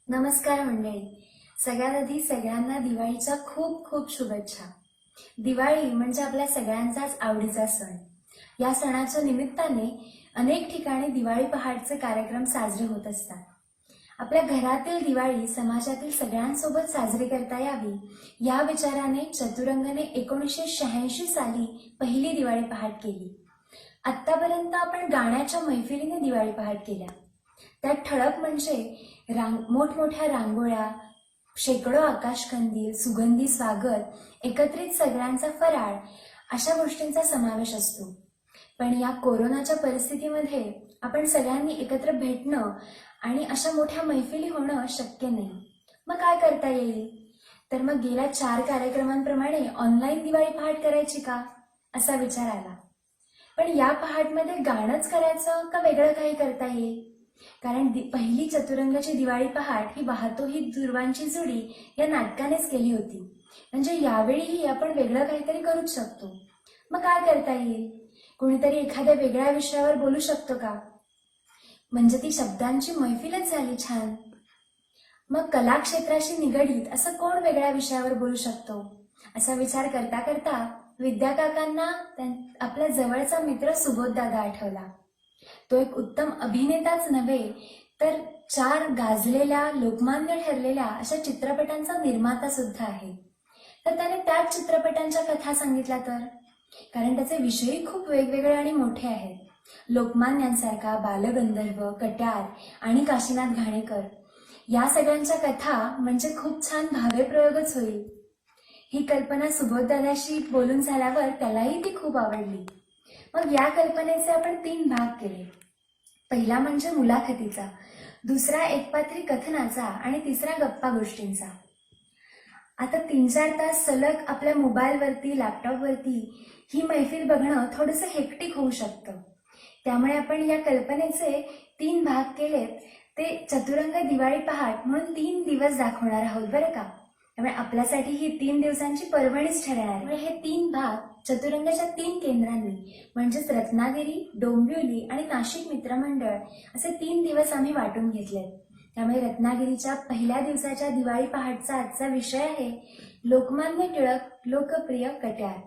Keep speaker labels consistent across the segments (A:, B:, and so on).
A: नमस्कार मंडळी. सगळ्यात आधी सगळ्यांना दिवाळीच्या खूप खूप शुभेच्छा. दिवाळी म्हणजे आपल्या सगळ्यांचाच आवडीचा सण. या सणाच्या निमित्ताने अनेक ठिकाणी दिवाळी पहाटचे कार्यक्रम साजरे होत असतात. आपल्या घरातील दिवाळी समाजातील सगळ्यांसोबत साजरी करता यावी या विचाराने चतुरंगने 1986 साली पहिली दिवाळी पहाट केली. आतापर्यंत आपण गाण्याच्या मैफिलीने दिवाळी पहाट केल्या. त्यात ठळक म्हणजे मोठमोठ्या रांगोळ्या, शेकडो आकाशकंदील, सुगंधी स्वागत, एकत्रित सगळ्यांचा फराळ अशा गोष्टींचा समावेश असतो. पण या कोरोनाच्या परिस्थितीमध्ये आपण सगळ्यांनी एकत्र भेटणं आणि अशा मोठ्या मैफिली होणं शक्य नाही. मग काय करता येईल? तर मग गेल्या 4 कार्यक्रमांप्रमाणे ऑनलाईन दिवाळी पहाट करायची का, असा विचार आला. पण या पहाटमध्ये गाणंच करायचं का वेगळं काही करता येईल? कारण पहिली चतुरंगाची दिवाळी पहाट ही वाहतो ही दुर्वांची जुडी या नाटकानेच केली होती. म्हणजे यावेळीही आपण वेगळं काहीतरी करूच शकतो. मग काय करता येईल? कोणीतरी एखाद्या वेगळ्या विषयावर बोलू शकतो का? म्हणजे ती शब्दांची मैफिलच झाली छान. मग कला क्षेत्राशी निगडीत असं कोण वेगळ्या विषयावर बोलू शकतो, असा विचार करता करता विद्याकाकांना आपल्या जवळचा मित्र सुबोधदादा आठवला. तो एक उत्तम अभिनेताच नव्हे तर 4 गाजलेल्या लोकमान्य ठरलेल्या अशा चित्रपटांचा निर्माता सुद्धा आहे. तर त्याने त्याच चित्रपटांच्या कथा सांगितल्या तर, कारण त्याचे विषयही खूप वेगवेगळे आणि मोठे आहेत. लोकमान्यांसारखा बालगंधर्व, कट्यार आणि काशीनाथ घाणेकर या सगळ्यांच्या कथा म्हणजे खूप छान भावेप्रयोगच होईल. ही कल्पना सुबोधदादाशी बोलून झाल्यावर त्यालाही ती खूप आवडली. मग या कल्पनेचे आपण 3 भाग केले. पहिला म्हणजे मुलाखतीचा, दुसरा एकपात्री कथनाचा आणि तिसरा गप्पा गोष्टींचा. आता 3-4 तास सलग आपल्या मोबाईलवरती, लॅपटॉपवरती ही मैफिल बघणं थोडंसं हेक्टिक होऊ शकतं. त्यामुळे आपण या कल्पनेचे 3 भाग केलेत. ते चतुरंग दिवाळी पहाट म्हणून 3 दिवस दाखवणार आहोत बरं का. त्यामुळे आपल्यासाठी ही 3 दिवसांची पर्वणीच ठरणार आहे. हे 3 भाग चतुरंगाच्या 3 केंद्रांनी म्हणजेच रत्नागिरी, डोंबिवली आणि नाशिक मित्रमंडळ असे 3 दिवस आम्ही वाटून घेतले. त्यामुळे रत्नागिरीच्या पहिल्या दिवसाच्या दिवाळी पहाटचा आजचा विषय आहे लोकमान्य टिळक, लोकप्रिय कट्यार.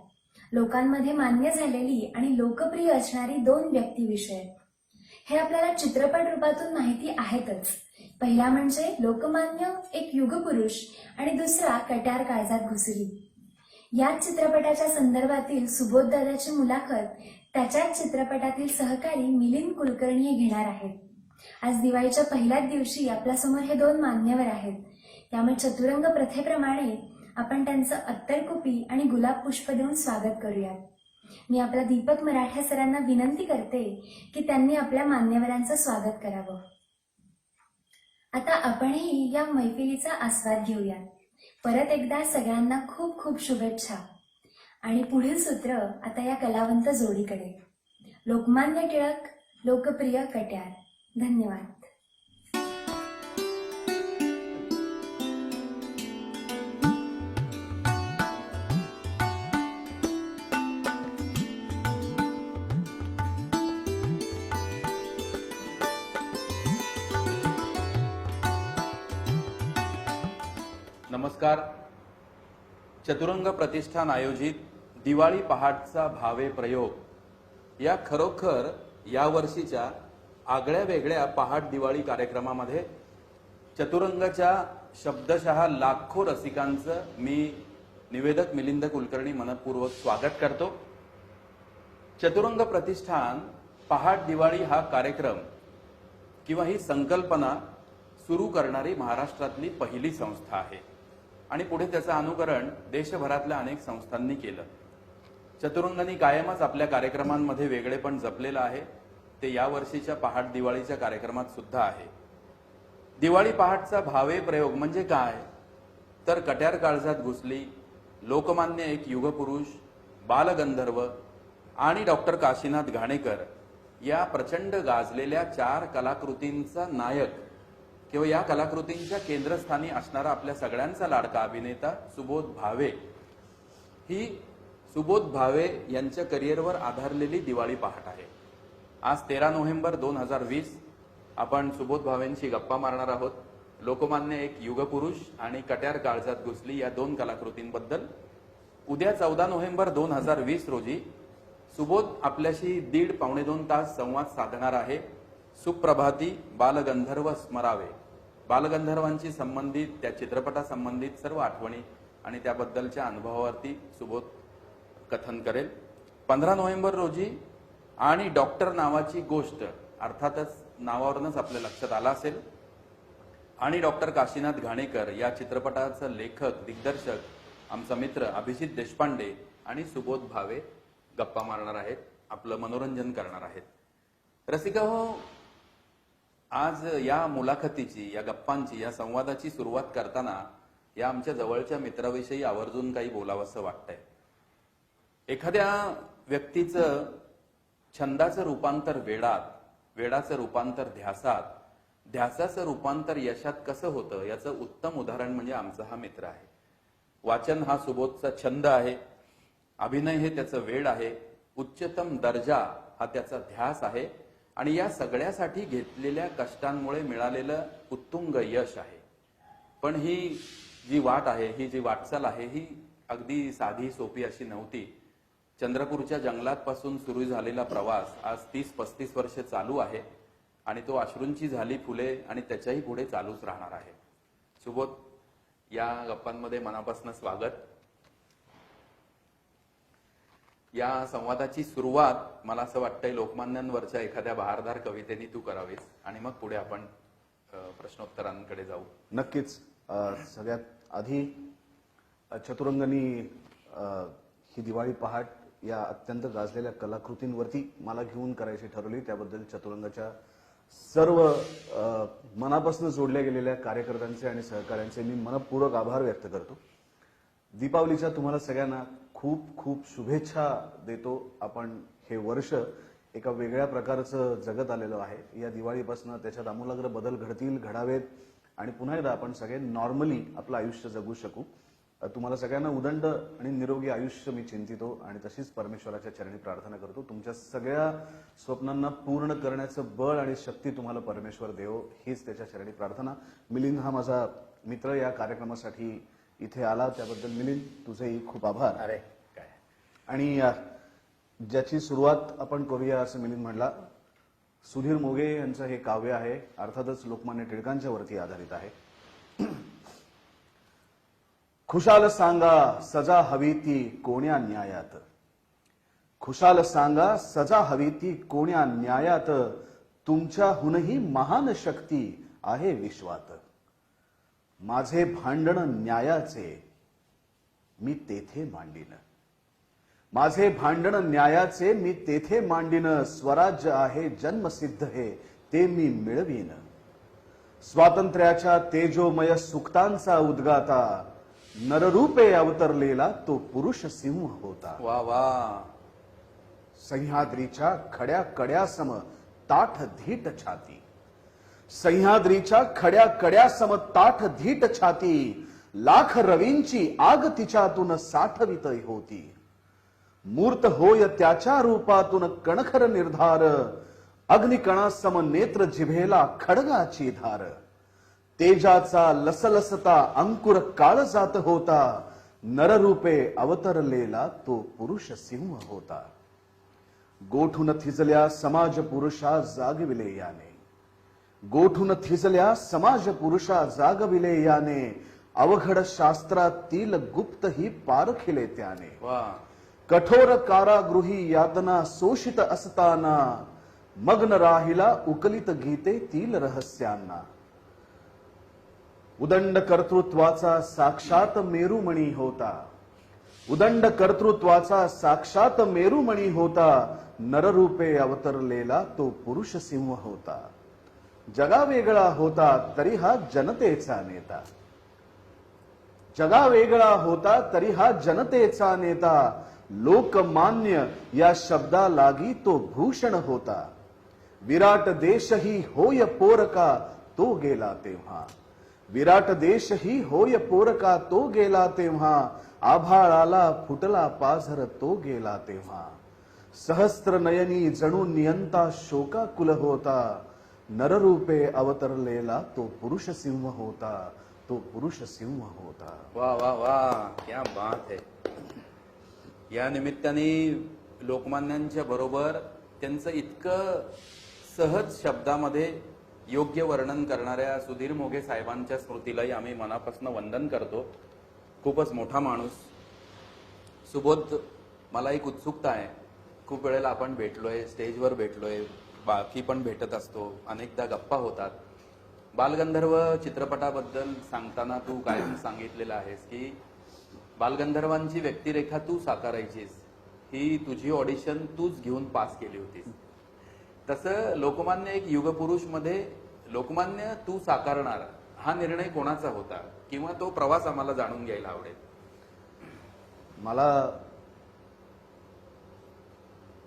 A: लोकांमध्ये मान्य झालेली आणि लोकप्रिय असणारी 2 व्यक्तिविषय. हे आपल्याला चित्रपट रूपातून माहिती आहेतच. पहिला म्हणजे लोकमान्य एक युगपुरुष आणि दुसरा कट्यार काळजात घुसली. याच चित्रपटाच्या संदर्भातील सुबोधदादाची मुलाखत त्याच्याच चित्रपटातील सहकारी मिलिंद कुलकर्णी घेणार आहेत. आज दिवाळीच्या पहिल्याच दिवशी आपल्यासमोर हे 2 मान्यवर आहेत. त्यामुळे चतुरंग प्रथेप्रमाणे आपण त्यांचं अत्तरकुपी आणि गुलाब पुष्प देऊन स्वागत करूयात. मी आपल्या दीपक मराठे सरांना विनंती करते की त्यांनी आपल्या मान्यवरांचं स्वागत करावं. आता आपणही या मैफिलीचा आस्वाद घेऊयात. परत एकदा सगळ्यांना खूप खूप शुभेच्छा. आणि पुढील सूत्र आता या कलावंत जोडीकडे. लोकमान्य टिळक, लोकप्रिय कट्यार. धन्यवाद.
B: नमस्कार. चतुरंग प्रतिष्ठान आयोजित दिवाळी पहाटचा भावे प्रयोग या खरोखर या वर्षीच्या आगळ्या वेगळ्या पहाट दिवाळी कार्यक्रमामध्ये चतुरंगाच्या शब्दशः लाखो रसिकांचं मी निवेदक मिलिंद कुलकर्णी मनपूर्वक स्वागत करतो. चतुरंग प्रतिष्ठान पहाट दिवाळी हा कार्यक्रम किंवा ही संकल्पना सुरू करणारी महाराष्ट्रातली पहिली संस्था आहे आणि पुढे त्याचं अनुकरण देशभरातल्या अनेक संस्थांनी केलं. चतुरंगांनी कायमच आपल्या कार्यक्रमांमध्ये वेगळेपण जपलेलं आहे. ते या वर्षीच्या पहाट दिवाळीच्या कार्यक्रमात सुद्धा आहे. दिवाळी पहाटचा भावे प्रयोग म्हणजे काय, तर कट्यार काळजात घुसली, लोकमान्य एक युगपुरुष, बालगंधर्व आणि डॉक्टर काशीनाथ घाणेकर या प्रचंड गाजलेल्या 4 कलाकृतींचा नायक किंवा या कलाकृतींच्या केंद्रस्थानी असणारा आपल्या सगळ्यांचा लाडका अभिनेता सुबोध भावे, ही सुबोध भावे यांच्या करिअरवर आधारलेली दिवाळी पहाट आहे. आज 13 नोव्हेंबर 2020 आपण सुबोध भावेंशी गप्पा मारणार आहोत. लोकमान्य एक युगपुरुष आणि कट्यार काळजात घुसली या दोन कलाकृतींबद्दल उद्या 14 नोव्हेंबर 2020 रोजी सुबोध आपल्याशी 1.5-2 तास संवाद साधणार आहे. सुप्रभाती बालगंधर्व स्मरावे. बालगंधर्वांची संबंधित त्या चित्रपटासंबंधित सर्व आठवणी आणि त्याबद्दलच्या अनुभवावरती सुबोध कथन करेल. 15 नोव्हेंबर रोजी आणि डॉक्टर नावाची गोष्ट, अर्थातच नावावरूनच आपल्या लक्षात आला असेल, आणि डॉक्टर काशीनाथ घाणेकर या चित्रपटाचं लेखक दिग्दर्शक आमचा मित्र अभिजित देशपांडे आणि सुबोध भावे गप्पा मारणार आहेत, आपलं मनोरंजन करणार आहेत. रसिका हो, आज या मुलाखतीची, या गप्पांची, या संवादाची सुरुवात करताना या आमच्या जवळच्या मित्राविषयी आवर्जून काही बोलावंसं वाटतंय. एखाद्या व्यक्तीचं छंदाचं रूपांतर वेडात, वेडाचं रूपांतर ध्यासात, ध्यासाचं रूपांतर यशात कसं होतं याचं उत्तम उदाहरण म्हणजे आमचा हा मित्र आहे. वाचन हा सुबोधचा छंद आहे, अभिनय हे त्याचं वेड आहे, उच्चतम दर्जा हा त्याचा ध्यास आहे आणि या सगळ्यासाठी घेतलेल्या कष्टांमुळे मिळालेलं उत्तुंग यश आहे. पण ही जी वाट आहे, ही जी वाटचाल आहे, ही अगदी साधी सोपी अशी नव्हती. चंद्रपूरच्या जंगलातपासून सुरू झालेला प्रवास आज 30-35 वर्ष चालू आहे आणि तो अश्रूंची झाली फुले आणि त्याच्याही पुढे चालूच राहणार आहे. सुबोध, या गप्पांमध्ये मनापासून स्वागत. या संवादाची सुरुवात मला असं वाटतंय लोकमान्यांवरच्या एखाद्या बहारदार कवितेने तू करावीस आणि मग पुढे आपण प्रश्नोत्तरांकडे जाऊ.
C: नक्कीच. सगळ्यात आधी चतुरंगनी ही दिवाळी पहाट या अत्यंत गाजलेल्या कलाकृतींवरती मला घेऊन करायची ठरवली. त्याबद्दल चतुरंगाच्या सर्व मनापासून जोडल्या गेलेल्या कार्यकर्त्यांचे आणि सहकाऱ्यांचे मी मनपूर्वक आभार व्यक्त करतो. दीपावलीच्या तुम्हाला सगळ्यांना खूप खूप शुभेच्छा देतो. आपण हे वर्ष एका वेगळ्या प्रकारचं जगत आलेलो आहे. या दिवाळीपासून त्याच्यात आमूलाग्र बदल घडावेत आणि पुन्हा एकदा आपण सगळे नॉर्मली आपलं आयुष्य जगू शकू. तुम्हाला सगळ्यांना उदंड आणि निरोगी आयुष्य मी चिंतितो आणि तशीच परमेश्वराच्या चरणी प्रार्थना करतो. तुमच्या सगळ्या स्वप्नांना पूर्ण करण्याचं बळ आणि शक्ती तुम्हाला परमेश्वर देवो, हीच त्याच्या चरणी प्रार्थना. मिलिंद हा माझा मित्र या कार्यक्रमासाठी इथे आला, त्याबद्दल मिलिंद तुझेही खूप आभार.
B: अरे काय.
C: आणि ज्याची सुरुवात आपण करूया असं मिलिंद म्हणला, सुधीर मोगे यांचं हे काव्य आहे, अर्थातच लोकमान्य टिळकांच्या वरती आधारित आहे. खुशाल सांगा सजा हवी ती कोण्या न्यायात, खुशाल सांगा सजा हवी ती कोण्या न्यायात, तुमच्याहूनही महान शक्ती आहे विश्वात. माझे भांडण न्यायाचे मी तेथे मांडीन, माझे भांडण न्यायाचे मी तेथे मांडीन. स्वराज्य आहे जन्मसिद्ध हे ते मी मिळवीन. स्वातंत्र्याच्या तेजोमय सुक्तांचा उद्गाता, नररूपे अवतरलेला तो पुरुष सिंह होता.
B: वा वा.
C: सह्याद्रीच्या खड्या कड्यासम ताठ धीट छाती, सह्याद्रीच्या खड्या कड्यासम ताठ धीट छाती, लाख रवींची आग तिच्यातून साठवित होती. मूर्त होय त्याच्या रूपातून कणखर निर्धार, अग्निकणासम नेत्र जिभेला खडगाची धार. तेजाचा लसलसता अंकुर काळ जात होता, नररूपे अवतरलेला तो पुरुष सिंह होता. गोठून थिजल्या समाज पुरुषा जागविले याने, गोठून थिजल्या समाज पुरुषा जागविले याने, अवघड शास्त्रातील गुप्त ही पारखिले त्याने.
B: वा.
C: कठोर कारागृही यातना शोषित असताना, मग्न राहिला उकलित गीतेतील रहस्यांना. उदंड कर्तृत्वाचा साक्षात मेरुमणी होता, उदंड कर्तृत्वाचा साक्षात मेरुमणी होता, नररूपे अवतरलेला तो पुरुष सिंह होता. जगा वेगळा होता तरी हा जनतेचा नेता, जगा वेगळा होता तरी हा जनतेचा नेता. लोकमान्य या शब्दालागी तो भूषण होता. विराट देशही होय पोरका तो गेला तेव्हा, विराट देशही होय पोरका तो गेला तेव्हा. आभाळाला फुटला पाझर तो गेला तेव्हा. सहस्त्र नयनी जणू नियंता शोकाकुल होता, नररूपे अवतरलेला तो पुरुष सिंह होता, तो पुरुष सिंह होता.
B: वा वा वा, क्या बात है. या निमित्ताने लोकमान्यांच्या बरोबर त्यांचं इतकं सहज शब्दामध्ये योग्य वर्णन करणाऱ्या सुधीर मोघे साहेबांच्या स्मृतीलाही आम्ही मनापासून वंदन करतो. खूपच मोठा माणूस. सुबोध, मला एक उत्सुकता आहे. खूप वेळेला आपण भेटलोय, स्टेजवर भेटलोय, बाकी पण भेटत असतो, अनेकदा गप्पा होतात. बालगंधर्व चित्रपटाबद्दल सांगताना तू कायम सांगितलेलं आहेस की बालगंधर्वांची व्यक्तिरेखा तू साकारायचीस, ही तुझी ऑडिशन तूच घेऊन पास केली होतीस. तसं लोकमान्य एक युगपुरुष मध्ये लोकमान्य तू साकारणार हा निर्णय कोणाचा होता, किंवा तो प्रवास आम्हाला जाणून घ्यायला आवडेल.
C: मला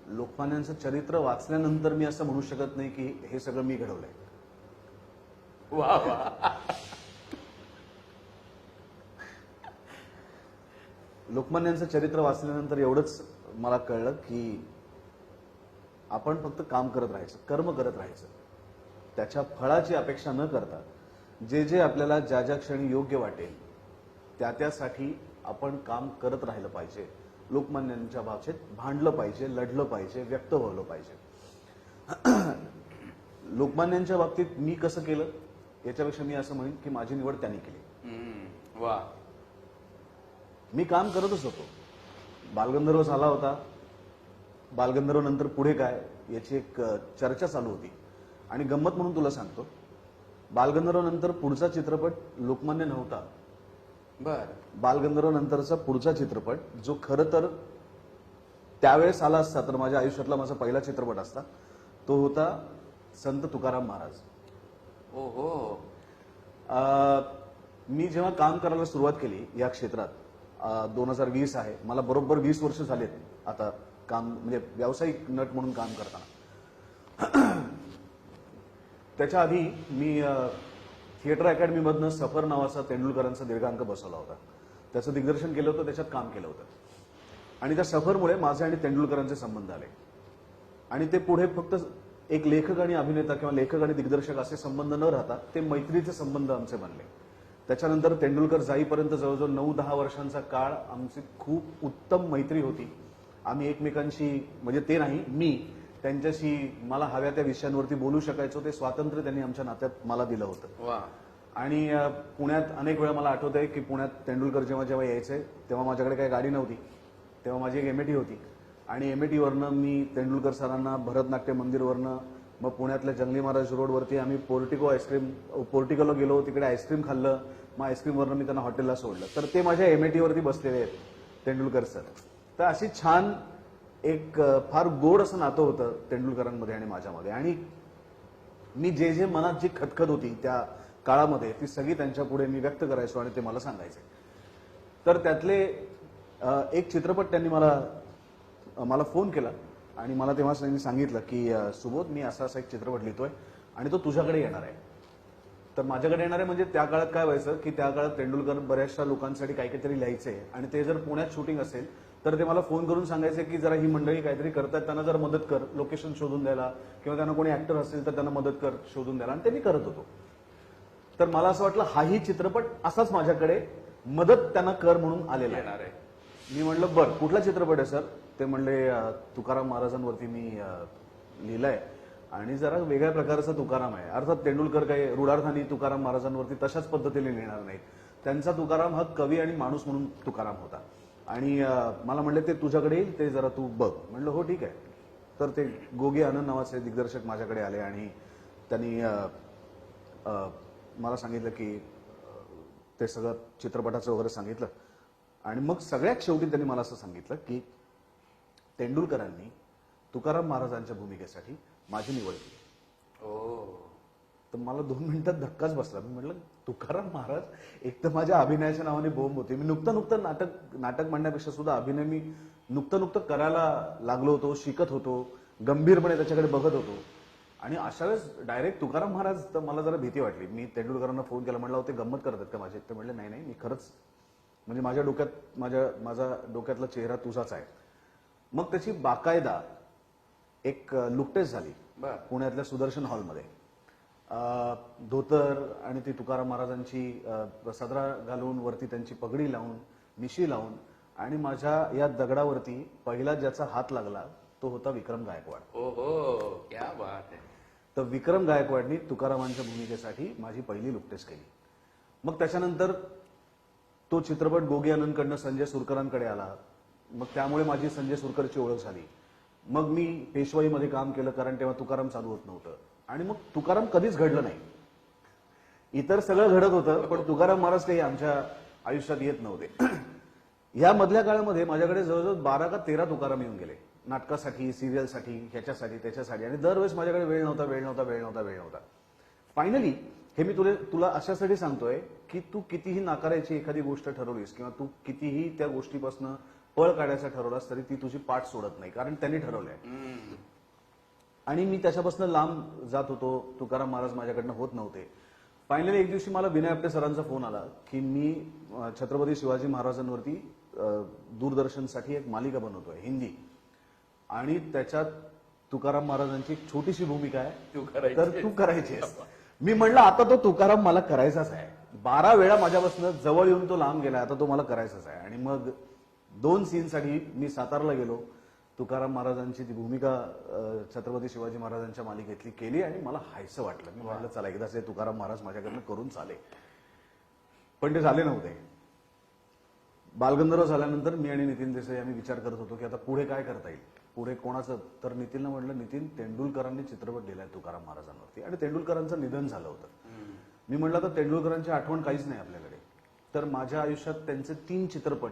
C: लोकमान्यांचं चरित्र वाचल्यानंतर मी असं म्हणू शकत नाही की हे सगळं मी घडवलंय.
B: वा वा.
C: लोकमान्यांचं चरित्र वाचल्यानंतर एवढंच मला कळलं की आपण फक्त काम करत राहायचं, कर्म करत राहायचं, त्याच्या फळाची अपेक्षा न करता जे जे आपल्याला ज्या ज्या क्षणी योग्य वाटेल त्यासाठी आपण काम करत राहिलं पाहिजे. लोकमान्यांच्या भाषेत भांडलं पाहिजे, लढलं पाहिजे, व्यक्त व्हायला पाहिजे. लोकमान्यांच्या बाबतीत मी कसं केलं याच्यापेक्षा मी असं म्हणेन की माझी निवड त्यांनी केली.
B: वा.
C: मी काम करतच होतो. बालगंधर्व झाला होता. बालगंधर्व नंतर पुढे काय याची एक चर्चा चालू होती. आणि गंमत म्हणून तुला सांगतो, बालगंधर्व नंतर पुढचा चित्रपट लोकमान्य नव्हता.
B: बर.
C: बालगंधर्व नंतरचा पुढचा चित्रपट जो खरं तर त्यावेळेस आला असता तर माझ्या आयुष्यातला माझा पहिला चित्रपट असता, तो होता संत तुकाराम महाराज.
B: ओहो.
C: मी जेव्हा काम करायला सुरुवात केली या क्षेत्रात 2020 आहे, मला बरोबर 20 वर्ष झालेत आता काम, म्हणजे व्यावसायिक नट म्हणून काम करताना. त्याच्या आधी मी थिएटर अकॅडमीमधनं सफर नावाचा तेंडुलकरांचा दीर्घांक बसवला होता. त्याचं दिग्दर्शन केलं होतं, त्याच्यात काम केलं होतं. आणि त्या सफरमुळे माझे आणि तेंडुलकरांचे संबंध आले. आणि ते पुढे फक्त एक लेखक आणि अभिनेता किंवा लेखक आणि दिग्दर्शक असे संबंध न राहता ते मैत्रीचे संबंध आमचे बनले. त्याच्यानंतर तेंडुलकर जाईपर्यंत जवळजवळ 9-10 वर्षांचा काळ आमची खूप उत्तम मैत्री होती. आम्ही एकमेकांशी, म्हणजे ते नाही, मी त्यांच्याशी मला हव्या त्या विषयांवरती बोलू शकायचो. ते स्वातंत्र्य त्यांनी आमच्या नात्यात मला दिलं होतं.
B: वा.
C: आणि पुण्यात अनेक वेळा मला आठवत आहे की पुण्यात तेंडुलकर जेव्हा जेव्हा यायचे तेव्हा माझ्याकडे काही गाडी नव्हती. तेव्हा माझी एक एमएटी होती. आणि एमएटीवरनं मी तेंडुलकर सरांना भरतनाट्य मंदिरवरनं, मग पुण्यातल्या जंगली महाराज रोडवरती आम्ही पोर्टिकोला गेलो, तिकडे आईस्क्रीम खाल्लं. मग आईस्क्रीमवरनं मी त्यांना हॉटेलला सोडलं. तर ते माझ्या एमएटीवरती बसलेले आहेत तेंडुलकर सर. तर अशी छान एक फार गोड असं नातं होतं तेंडुलकरांमध्ये आणि माझ्यामध्ये. आणि मी जे जे मनात जी खतखत होती त्या काळामध्ये ती सगळी त्यांच्या पुढे मी व्यक्त करायचो आणि ते मला सांगायचे. तर त्यातले एक चित्रपट त्यांनी मला फोन केला आणि मला तेव्हा त्यांनी सांगितलं की सुबोध, मी असा एक चित्रपट लिहितोय आणि तो तुझ्याकडे येणार आहे. तर माझ्याकडे येणार आहे म्हणजे त्या काळात काय व्हायचं की त्या काळात तेंडुलकर बऱ्याचशा लोकांसाठी काहीतरी लिहायचे आणि ते जर पुण्यात शूटिंग असेल तर ते मला फोन करून सांगायचे की जरा ही मंडळी काहीतरी करतात, त्यांना जरा मदत कर लोकेशन शोधून द्यायला, किंवा त्यांना कोणी ऍक्टर असेल तर त्यांना मदत कर शोधून द्यायला. आणि ते मी करत होतो. तर मला असं वाटलं हाही चित्रपट असाच माझ्याकडे मदत त्यांना कर म्हणून आलेला आहे. मी म्हणलं बरं, कुठला चित्रपट आहे सर? ते म्हणले तुकाराम महाराजांवरती मी लिहिलंय आणि जरा वेगळ्या प्रकारचा तुकाराम आहे. अर्थात तेंडुलकर काही रुडार्थाने तुकाराम महाराजांवरती तशाच पद्धतीने लिहिणार नाहीत. त्यांचा तुकाराम हा कवी आणि माणूस म्हणून तुकाराम होता. आणि मला म्हणले ते तुझ्याकडे येईल, ते जरा तू बघ. म्हणलं हो ठीक आहे. तर ते गोगे आनंद नावाचे दिग्दर्शक माझ्याकडे आले आणि त्यांनी मला सांगितलं की ते सगळं चित्रपटाचं वगैरे सांगितलं. आणि मग सगळ्यात शेवटी त्यांनी मला असं सांगितलं की तेंडुलकरांनी तुकाराम महाराजांच्या भूमिकेसाठी माझी निवड केली. तर मला 2 मिनिटात धक्काच बसला. मी म्हटलं तुकाराम महाराज, एक तर माझ्या अभिनयाच्या नावाने बोंब होती. मी नुकतं नाटक म्हणण्यापेक्षा सुद्धा अभिनय मी नुकतं करायला लागलो होतो, शिकत होतो, गंभीरपणे त्याच्याकडे बघत होतो. आणि अशा वेळेस डायरेक्ट तुकाराम महाराज, तर मला जरा भीती वाटली. मी तेंडुलकरांना फोन केला, म्हटलं ते गंमत करतात का माझे? ते म्हणले नाही, मी खरंच, म्हणजे माझ्या डोक्यात माझा डोक्यातला चेहरा तुझाच आहे. मग त्याची बाकायदा एक लुकटेस झाली पुण्यातल्या सुदर्शन हॉलमध्ये. धोतर आणि ती तुकाराम महाराजांची सदरा घालून वरती त्यांची पगडी लावून मिशी लावून आणि माझ्या या दगडावरती पहिला ज्याचा हात लागला तो होता विक्रम गायकवाड.
B: ओहो, क्या बात है.
C: तर विक्रम गायकवाडनी तुकारामांच्या भूमिकेसाठी माझी पहिली लुक टेस्ट केली. मग त्याच्यानंतर तो चित्रपट गोगी आनंदकडनं संजय सुरकरांकडे आला. मग त्यामुळे माझी संजय सुरकरची ओळख झाली. मग मी पेशवाईमध्ये काम केलं कारण तेव्हा तुकाराम चालू होत नव्हतं आणि मग तुकाराम कधीच घडलं नाही. इतर सगळं घडत होतं पण तुकाराम महाराज काही आमच्या आयुष्यात येत नव्हते. या मधल्या काळामध्ये माझ्याकडे जवळजवळ 12 का 13 तुकाराम येऊन गेले नाटकासाठी, सिरियलसाठी, ह्याच्यासाठी त्याच्यासाठी आणि दरवेळेस माझ्याकडे वेळ नव्हता. फायनली हे मी तुला अशासाठी सांगतोय की तू कितीही नाकारायची एखादी गोष्ट ठरवलीस किंवा तू कितीही त्या गोष्टीपासून पळ काढायचा ठरवलास तरी ती तुझी पाठ सोडत नाही कारण त्यांनी ठरवलंय. आणि मी त्याच्यापासून लांब जात होतो. तुकाराम महाराज माझ्याकडनं होत नव्हते. फायनली एक दिवशी मला विनय आपटे सरांचा फोन आला की मी छत्रपती शिवाजी महाराजांवरती दूरदर्शनसाठी एक मालिका बनवतोय हिंदी आणि त्याच्यात तुकाराम महाराजांची एक छोटीशी भूमिका आहे तर तू करायची आहेस. मी म्हणलं आता तो तुकाराम मला करायचाच आहे. 12 वेळा माझ्यापासून जवळ येऊन तो लांब गेला, आता तो मला करायचाच आहे. आणि मग 2 सीनसाठी मी सातारला गेलो. तुकाराम महाराजांची ती भूमिका छत्रपती शिवाजी महाराजांच्या मालिकेतली केली आणि मला हायसं वाटलं. मी म्हटलं चला एकदाच हे तुकाराम महाराज माझ्याकडनं करून चाले. पण ते झाले नव्हते. बालगंधर्व झाल्यानंतर मी आणि नितीन देसाई आम्ही विचार करत होतो की आता पुढे काय करता येईल, पुढे कोणाचं. तर नितीनला म्हटलं नितीन तेंडुलकरांनी चित्रपट दिलाय तुकाराम महाराजांवरती आणि तेंडुलकरांचं निधन झालं होतं. मी म्हटलं तर तेंडुलकरांची आठवण काहीच नाही आपल्याकडे. तर माझ्या आयुष्यात त्यांचे 3 चित्रपट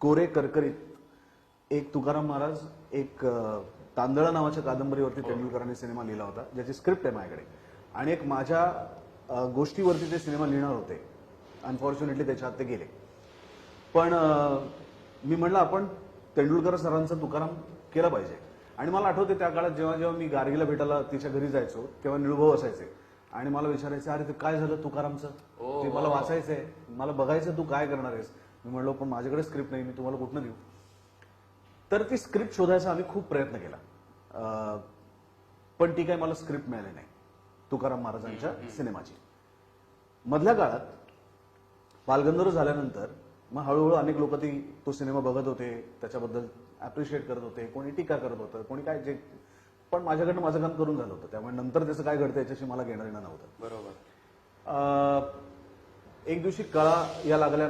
C: कोरे करकरीत, एक तुकाराम महाराज, एक तांदळा नावाच्या कादंबरीवरती तेंडुलकरांनी सिनेमा लिहिला होता ज्याची स्क्रिप्ट आहे माझ्याकडे, आणि एक माझ्या गोष्टीवरती ते सिनेमा लिहिणार होते. अनफॉर्च्युनेटली त्याच्या हात ते गेले. पण मी म्हणलं आपण तेंडुलकर सरांचा तुकाराम केला पाहिजे. आणि मला आठवते त्या काळात जेव्हा जेव्हा मी गार्गीला भेटायला तिच्या घरी जायचो तेव्हा निळूभाऊ असायचे आणि मला विचारायचे अरे ते काय झालं तुकारामचं, ते मला वाचायचंय, मला बघायचं तू काय करणार आहेस. मी म्हणलो पण माझ्याकडे स्क्रिप्ट नाही, मी तुम्हाला कुठनं देऊ. तर ती स्क्रिप्ट शोधायचा आम्ही खूप प्रयत्न केला पण ती काय मला स्क्रिप्ट मिळाली नाही तुकाराम महाराजांच्या सिनेमाची. मधल्या काळात बालगंधर्व झाल्यानंतर मग हळूहळू अनेक लोक तो सिनेमा बघत होते, त्याच्याबद्दल अप्रिशिएट करत होते, कोणी टीका करत होतं, कोणी काय जे. पण माझ्याकडनं माझं काम करून झालं होतं त्यामुळे नंतर त्याचं काय घडतं याच्याशी मला घेणं देणं नव्हतं.
B: बरोबर.
C: एक दिवशी कळा या लागल्या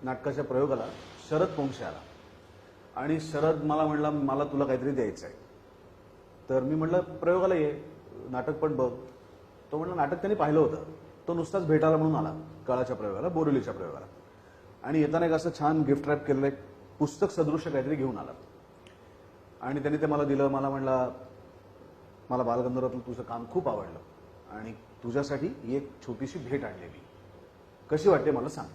C: नाटकाच्या प्रयोगाला शरद पोंक्षे आला आणि शरद मला म्हणला मला तुला काहीतरी द्यायचं आहे. तर मी म्हटलं प्रयोगाला ये, नाटक पण बघ. तो म्हणला नाटक त्यांनी पाहिलं होतं, तो नुसताच भेटायला म्हणून आला कळाच्या प्रयोगाला, बोरिवलीच्या प्रयोगाला. आणि येताना एक असं छान गिफ्ट रॅप केलेलं एक पुस्तक सदृश्य काहीतरी घेऊन आला आणि त्यांनी ते मला दिलं. मला म्हणला मला बालगंधर्वातलं तुझं काम खूप आवडलं आणि तुझ्यासाठी एक छोटीशी भेट आणली मी, कशी वाटते मला सांग.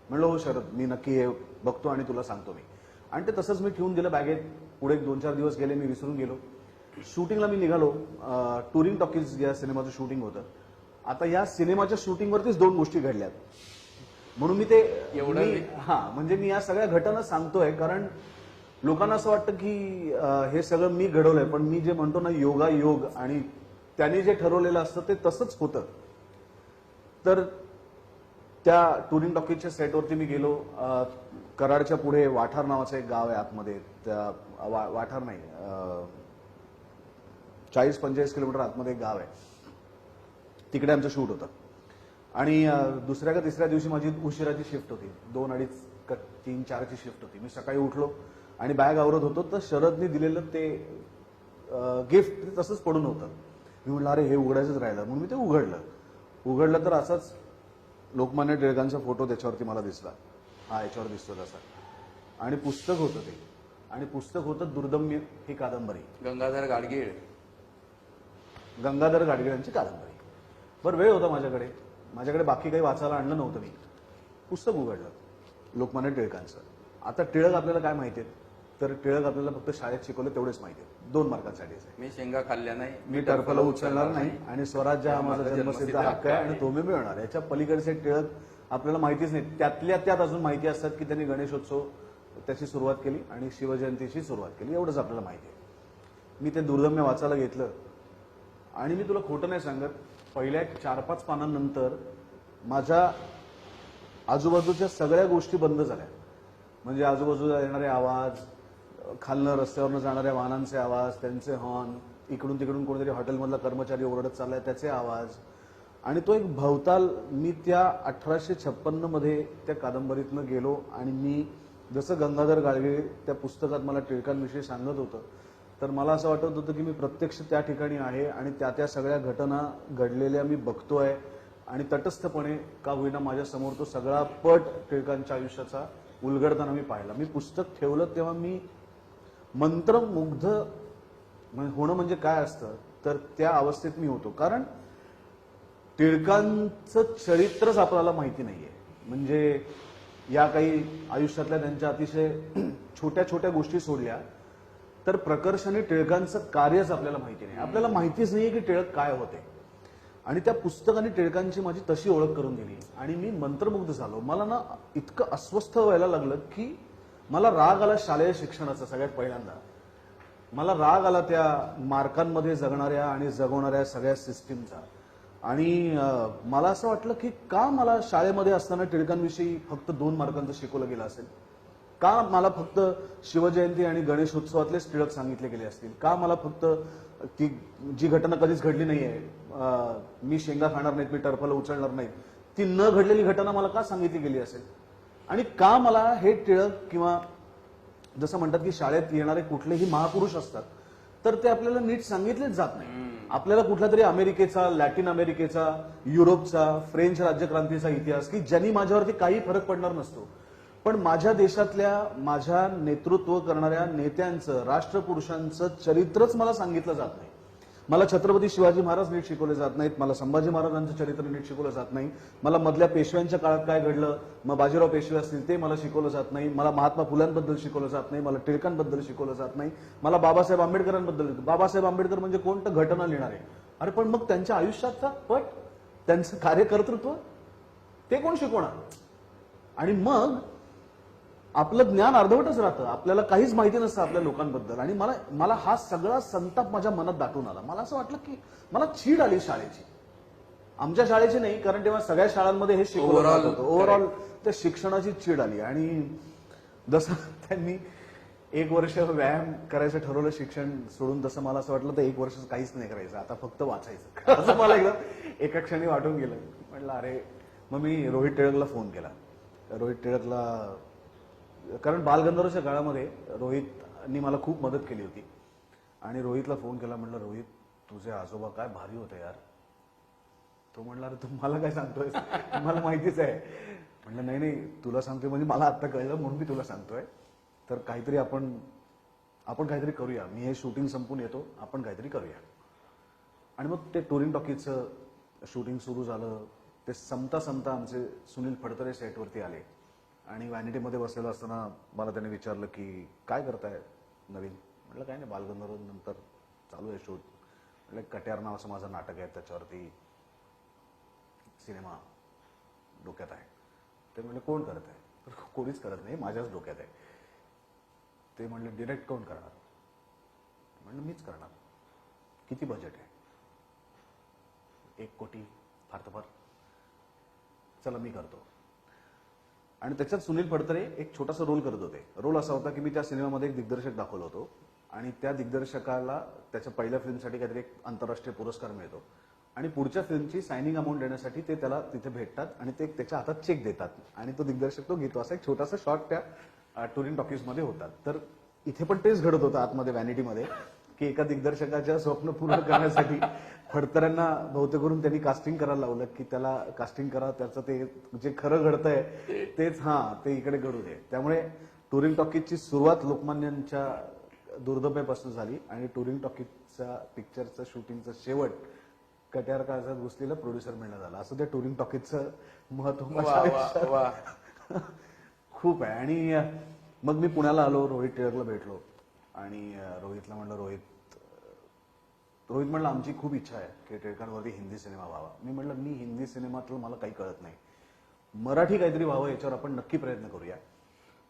C: म्हणलं हो शरद मी नक्की हे बघतो आणि तुला सांगतो मी. आणि ते तसंच मी ठेवून दिलं बॅगेत. पुढे 2-4 दिवस गेले, मी विसरून गेलो. शूटिंगला मी निघालो. टुरिंग टॉकीज या सिनेमाचं शूटिंग होतं. आता या सिनेमाच्या शूटिंगवरतीच 2 गोष्टी घडल्यात म्हणून मी ते म्हणजे मी या सगळ्या घटना सांगतोय कारण लोकांना असं वाटतं की हे सगळं मी घडवलंय, पण मी जे म्हणतो ना योगा योग आणि त्यांनी जे ठरवलेलं असतं ते तसंच होतं. तर त्या टुरिंग टॉकीजच्या सेटवरती मी गेलो. कराडच्या पुढे वाठार नावाचं एक गाव आहे आतमध्ये, त्या वाठार नाही 40-45 किलोमीटर आतमध्ये एक गाव आहे, तिकडे आमचं शूट होतं. आणि दुसऱ्या का तिसऱ्या दिवशी माझी उशिराची शिफ्ट होती, 2, 2:30 का 3, 4ची शिफ्ट होती. मी सकाळी उठलो आणि बॅग आवरत होतो तर शरदने दिलेलं ते गिफ्ट तसंच पडून होतं. मी म्हटलं अरे हे उघडायचंच राहिलं म्हणून मी ते उघडलं तर असाच लोकमान्य टिळकांचा फोटो त्याच्यावरती मला दिसला. हा याच्यावर दिसतो तसा. आणि पुस्तक होतं ते, आणि पुस्तक होतं दुर्दम्य ही कादंबरी,
B: गंगाधर
C: गाडगिळांची कादंबरी. बरं वेळ होता माझ्याकडे बाकी काही वाचायला आणलं नव्हतं. मी पुस्तक उघडलं लोकमान्य टिळकांचं. आता टिळक आपल्याला काय माहितीये, तर टिळक आपल्याला फक्त शाळेत शिकवलं तेवढेच माहितीये, 2 मार्कांसाठीच आहे.
B: मी शेंगा खाल्ल्या नाही,
C: मी टरफलं उचलणार नाही आणि स्वराज्य हा माझा जन्मसिद्ध हक्क आहे आणि तो मी मिळणार. याच्या पलीकडचे टिळक आपल्याला माहितीच नाही. त्यातल्या त्यात अजून माहिती असतात की त्यांनी गणेशोत्सव त्याची सुरुवात केली आणि शिवजयंतीची सुरुवात केली, एवढंच आपल्याला माहिती आहे. मी ते दुर्दम्य वाचायला घेतलं आणि मी तुला खोटं नाही सांगत, पहिल्या 4-5 पानांनंतर माझ्या आजूबाजूच्या सगळ्या गोष्टी बंद झाल्या. म्हणजे आजूबाजूला येणारे आवाज, खालनं रस्त्यावरनं जाणाऱ्या वाहनांचे आवाज, त्यांचे हॉर्न, इकडून तिकडून कोणीतरी हॉटेलमधला कर्मचारी ओरडत चाललाय त्याचे आवाज, आणि तो एक भवताल. मी त्या 1856 मध्ये त्या कादंबरीतनं गेलो आणि मी जसं गंगाधर गाडगे त्या पुस्तकात मला टिळकांविषयी सांगत होतं, तर मला असं वाटत होतं की मी प्रत्यक्ष त्या ठिकाणी आहे आणि त्या सगळ्या घटना घडलेल्या मी बघतोय आणि तटस्थपणे का होईना माझ्या समोर तो सगळा पट टिळकांच्या आयुष्याचा उलगडताना मी पाहिला. मी पुस्तक ठेवलं तेव्हा मी मंत्रमुग्ध होणं म्हणजे काय असतं तर त्या अवस्थेत मी होतो. कारण टिळकांचं चरित्रच आपल्याला माहिती नाहीये. म्हणजे या काही आयुष्यातल्या त्यांच्या अतिशय छोट्या छोट्या गोष्टी सोडल्या तर प्रकर्षाने टिळकांचं कार्यच आपल्याला माहिती नाही. आपल्याला माहितीच नाहीये की टिळक काय होते. आणि त्या पुस्तकाने टिळकांची माझी तशी ओळख करून दिली आणि मी मंत्रमुग्ध झालो. मला ना इतकं अस्वस्थ व्हायला लागलं की मला राग आला शालेय शिक्षणाचा. सगळ्यात पहिल्यांदा मला राग आला त्या मार्कांमध्ये जगणाऱ्या आणि जगवणाऱ्या सगळ्या सिस्टीमचा. आणि मला असं वाटलं की का मला शाळेमध्ये असताना टिळकांविषयी फक्त 2 मार्कांचं शिकवलं गेलं असेल, का मला फक्त शिवजयंती आणि गणेशोत्सवातलेच टिळक सांगितले गेले असतील, का मला फक्त ती जी घटना कधीच घडली नाहीये, मी शेंगा खाणार नाहीत, मी टरफलं उचलणार नाहीत, ती न घडलेली घटना मला का सांगितली गेली असेल. आणि का मला हे टिळक किंवा जसं म्हणतात की शाळेत येणारे कुठलेही महापुरुष असतात तर ते आपल्याला नीट सांगितलेच जात नाही. आपल्याला कुठला तरी अमेरिकेचा, लॅटिन अमेरिकेचा, युरोपचा, फ्रेंच राज्यक्रांतीचा इतिहास की ज्यांनी माझ्यावरती काही फरक पडणार नसतो, पण माझ्या देशातल्या माझ्या नेतृत्व करणाऱ्या नेत्यांचं, राष्ट्रपुरुषांचं चरित्रच मला सांगितलं जात नाही. मला छत्रपती शिवाजी महाराज नीट शिकवले जात नाहीत, मला संभाजी महाराजांचं चरित्र नीट शिकवलं जात नाही, मला मधल्या पेशव्यांच्या काळात काय घडलं, मग बाजीराव पेशवे असतील ते मला शिकवलं जात नाही, मला महात्मा फुल्यांबद्दल शिकवलं जात नाही, मला टिळकांबद्दल शिकवलं जात नाही, मला बाबासाहेब आंबेडकरांबद्दल. बाबासाहेब आंबेडकर म्हणजे कोण तर घटना लिहिणारे. अरे पण मग त्यांच्या आयुष्याचा पट, त्यांचं कार्यकर्तृत्व ते कोण शिकवणार. आणि मग आपलं ज्ञान अर्धवटच राहतं, आपल्याला काहीच माहिती नसतं आपल्या लोकांबद्दल. आणि मला हा सगळा संताप माझ्या मनात दाटून आला. मला असं वाटलं की मला चीड आली शाळेची. आमच्या शाळेची नाही, कारण तेव्हा सगळ्या शाळांमध्ये हे शिकवलं जात होतं. ओव्हरऑल त्या शिक्षणाची चीड आली. आणि जसं त्यांनी 1 वर्ष व्यायाम करायचं ठरवलं शिक्षण सोडून, तसं मला असं वाटलं तर 1 वर्ष काहीच नाही करायचं, आता फक्त वाचायचं असं मला एका क्षणी वाटून गेलं. म्हटलं अरे. मग मी रोहित टिळकला फोन केला. रोहित टिळकला, कारण बालगंधर्वच्या काळामध्ये रोहितनी मला खूप मदत केली होती. आणि रोहितला फोन केला. म्हटलं रोहित, तुझे आजोबा काय भारी होते यार. तो म्हणला अरे तू मला काय सांगतोय, मला माहितीच आहे. म्हटलं नाही नाही, तुला सांगतोय म्हणजे मला आता कळलं म्हणून मी तुला सांगतोय. तर काहीतरी आपण काहीतरी करूया. मी हे शूटिंग संपून येतो, आपण काहीतरी करूया. आणि मग ते टुरिंग टॉकीजचं शूटिंग सुरू झालं. ते संपता संपता आमचे सुनील फडतरे सेटवरती आले आणि व्हॅनिटीमध्ये बसलेलं असताना मला त्याने विचारलं की काय करताय नवीन. म्हटलं काय नाही, बालगंधर्व नंतर चालू आहे शूट. म्हटलं कट्यार नाव असं माझं नाटक आहे, त्याच्यावरती सिनेमा डोक्यात आहे. ते म्हणले कोण करत आहे. तर कोणीच करत नाही, माझ्याच डोक्यात आहे. ते म्हणले डिरेक्ट कोण करणार. म्हणलं मीच करणार. किती बजेट आहे. 1 कोटी, फार तर फार. चला मी करतो. आणि त्याच्यात सुनील फडतरे एक छोटासा रोल करत होते. रोल असा होता की मी त्या सिनेमामध्ये एक दिग्दर्शक दाखवला होतो आणि त्या दिग्दर्शकाला त्याच्या पहिल्या फिल्मसाठी काहीतरी एक आंतरराष्ट्रीय पुरस्कार मिळतो आणि पुढच्या फिल्मची सायनिंग अमाऊंट देण्यासाठी ते त्याला तिथे भेटतात आणि ते त्याच्या हातात चेक देतात आणि तो दिग्दर्शक तो घेतो. असा एक छोटासा शॉट त्या टुरिंग टॉकीजमध्ये होतात. तर इथे पण तेच घडत होतं आतमध्ये व्हॅनिटीमध्ये की एका दिग्दर्शकाच्या स्वप्न पूर्ण करण्यासाठी फडतऱ्यांना बहुतेक करून त्यांनी कास्टिंग करायला लावलं की त्याला कास्टिंग करा, त्याचं ते जे खरं घडतंय तेच ते इकडे घडू दे. त्यामुळे टुरिंग टॉकीजची सुरुवात लोकमान्यांच्या दुर्दभेपासून झाली आणि टुरिंग टॉकीजचा पिक्चरचं शूटिंगचं शेवट कट्यार काळजात घुसलेला प्रोड्युसर मिळणं झाला. असं त्या टुरिंग टॉकीजचं महत्व खूप आहे. आणि मग मी पुण्याला आलो, रोहित टिळकला भेटलो आणि रोहितला म्हणलं रोहित म्हणलं आमची खूप इच्छा आहे की टिळकांवरती हिंदी सिनेमा व्हावा. मी म्हणलं मी हिंदी सिनेमातलं मला काही कळत नाही, मराठी काहीतरी व्हावं, याच्यावर आपण नक्की प्रयत्न करूया.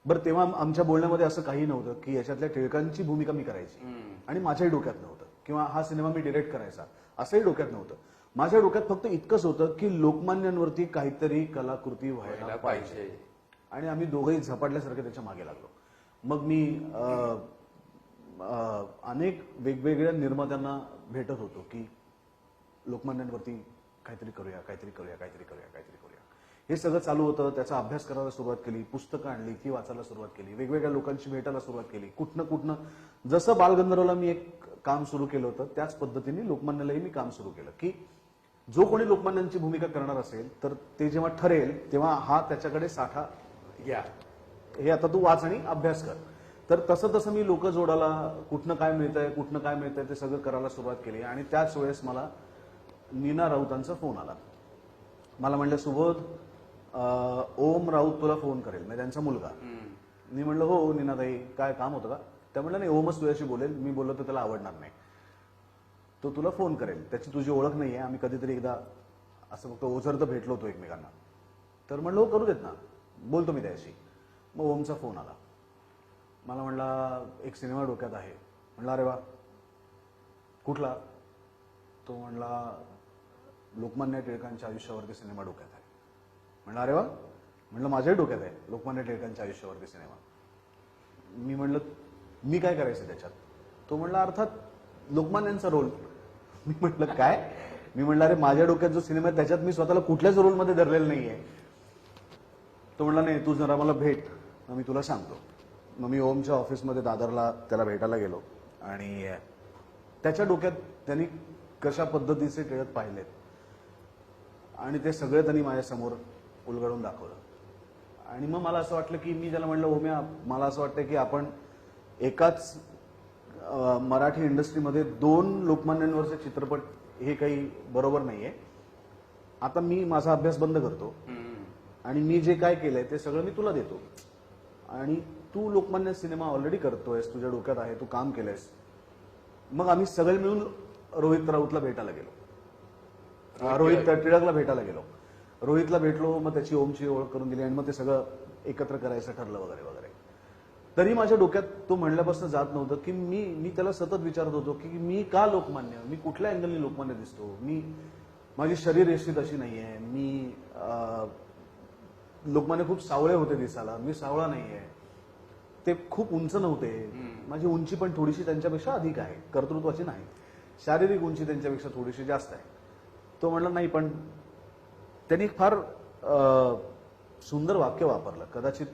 C: बरं तेव्हा आमच्या बोलण्यामध्ये असं काही नव्हतं की याच्यातल्या टिळकांची भूमिका मी करायची आणि माझ्याही डोक्यात नव्हतं किंवा हा सिनेमा मी डिरेक्ट करायचा असंही डोक्यात नव्हतं. माझ्या डोक्यात फक्त इतकंच होतं की लोकमान्यांवरती काहीतरी कलाकृती व्हायला पाहिजे.
B: पाहिजे.
C: आणि आम्ही दोघंही झपाटल्यासारखे त्याच्या मागे लागलो. मग मी अनेक वेगवेगळ्या निर्मात्यांना भेटत होतो की लोकमान्यांवरती काहीतरी करूया, काहीतरी करूया, काहीतरी करूया, काहीतरी करूया. हे सगळं चालू होतं. त्याचा अभ्यास करायला सुरुवात केली, पुस्तकं आणली, ती वाचायला सुरुवात केली, वेगवेगळ्या लोकांशी भेटायला सुरुवात केली. कुठनं जसं बालगंधर्वला मी एक काम सुरू केलं होतं त्याच पद्धतीने लोकमान्यालाही मी काम सुरू केलं की जो कोणी लोकमान्यांची भूमिका करणार असेल तर ते जेव्हा ठरेल तेव्हा हा त्याच्याकडे साठा घ्या, हे आता तू वाच आणि अभ्यास कर. तर तसं तसं मी लोक जोडाला कुठनं काय मिळतंय ते सगळं करायला सुरुवात केली. आणि त्याच वेळेस मला नीना राऊतांचा फोन आला. मला म्हणलं सुबोध, ओम राऊत तुला फोन करेल, म्हणजे त्यांचा मुलगा. मी म्हणलं हो नीनाताई, काय काम होतं का? त्या म्हणलं नाही, ओमच तुझ्याशी बोलेल, मी बोललो तर त्याला आवडणार नाही, तो तुला फोन करेल, त्याची तुझी ओळख नाहीये, आम्ही कधीतरी एकदा असं फक्त ओझरतं भेटलो होतो एकमेकांना. तर म्हणलं हो करू देत ना, बोलतो मी त्याशी. मग ओमचा फोन आला. मला म्हणला एक सिनेमा डोक्यात आहे. म्हणलं अरे वा, कुठला? तो म्हणला लोकमान्य टिळकांच्या आयुष्यावरती सिनेमा डोक्यात आहे. म्हणलं अरे वा. म्हणलं माझ्याही डोक्यात आहे लोकमान्य टिळकांच्या आयुष्यावरती सिनेमा. मी म्हणलं मी काय करायचं त्याच्यात? तो म्हणला अर्थात लोकमान्यांचा रोल. मी म्हटलं काय? मी म्हणलं अरे माझ्या डोक्यात जो सिनेमा आहे त्याच्यात मी स्वतःला कुठल्याच रोलमध्ये धरलेलं नाहीये. तो म्हणला नाही, तू जरा मला भेट, मग मी तुला सांगतो. मग मी ओमच्या ऑफिसमध्ये दादरला त्याला भेटायला गेलो आणि त्याच्या डोक्यात त्यांनी कशा पद्धतीचे टिळक पाहिलेत आणि ते सगळे त्यांनी माझ्यासमोर उलगडून दाखवलं. आणि मग मला असं वाटलं की मी त्याला म्हणलं ओम्या, मला असं वाटतं की आपण एकाच मराठी इंडस्ट्रीमध्ये दोन लोकमान्यांवरचे चित्रपट हे काही बरोबर नाहीये. आता मी माझा अभ्यास बंद करतो आणि मी जे काय केलंय ते सगळं मी तुला देतो आणि तू लोकमान्य सिनेमा ऑलरेडी करतोयस, तुझ्या डोक्यात आहे, तू काम केलंयस. मग आम्ही सगळे मिळून रोहित राऊतला भेटायला गेलो, रोहित टिळकला भेटायला गेलो. रोहितला भेटलो, मग त्याची ओमची ओळख करून दिली आणि मग ते सगळं एकत्र करायचं ठरलं वगैरे वगैरे. तरी माझ्या डोक्यात तो म्हणल्यापासून जात नव्हतं की मी त्याला सतत विचारत होतो की मी का लोकमान्य, मी कुठल्या अँगलनी लोकमान्य दिसतो, मी माझी शरीर यष्टी तशी नाहीये, मी लोकमान्य खूप सावळे होते दिसायला, मी सावळा नाहीये, ते खूप उंच नव्हते, माझी उंची पण थोडीशी त्यांच्यापेक्षा अधिक आहे, कर्तृत्वाची नाही, शारीरिक उंची त्यांच्यापेक्षा थोडीशी जास्त आहे. तो म्हणला नाही, पण त्यांनी फार सुंदर वाक्य वापरलं, कदाचित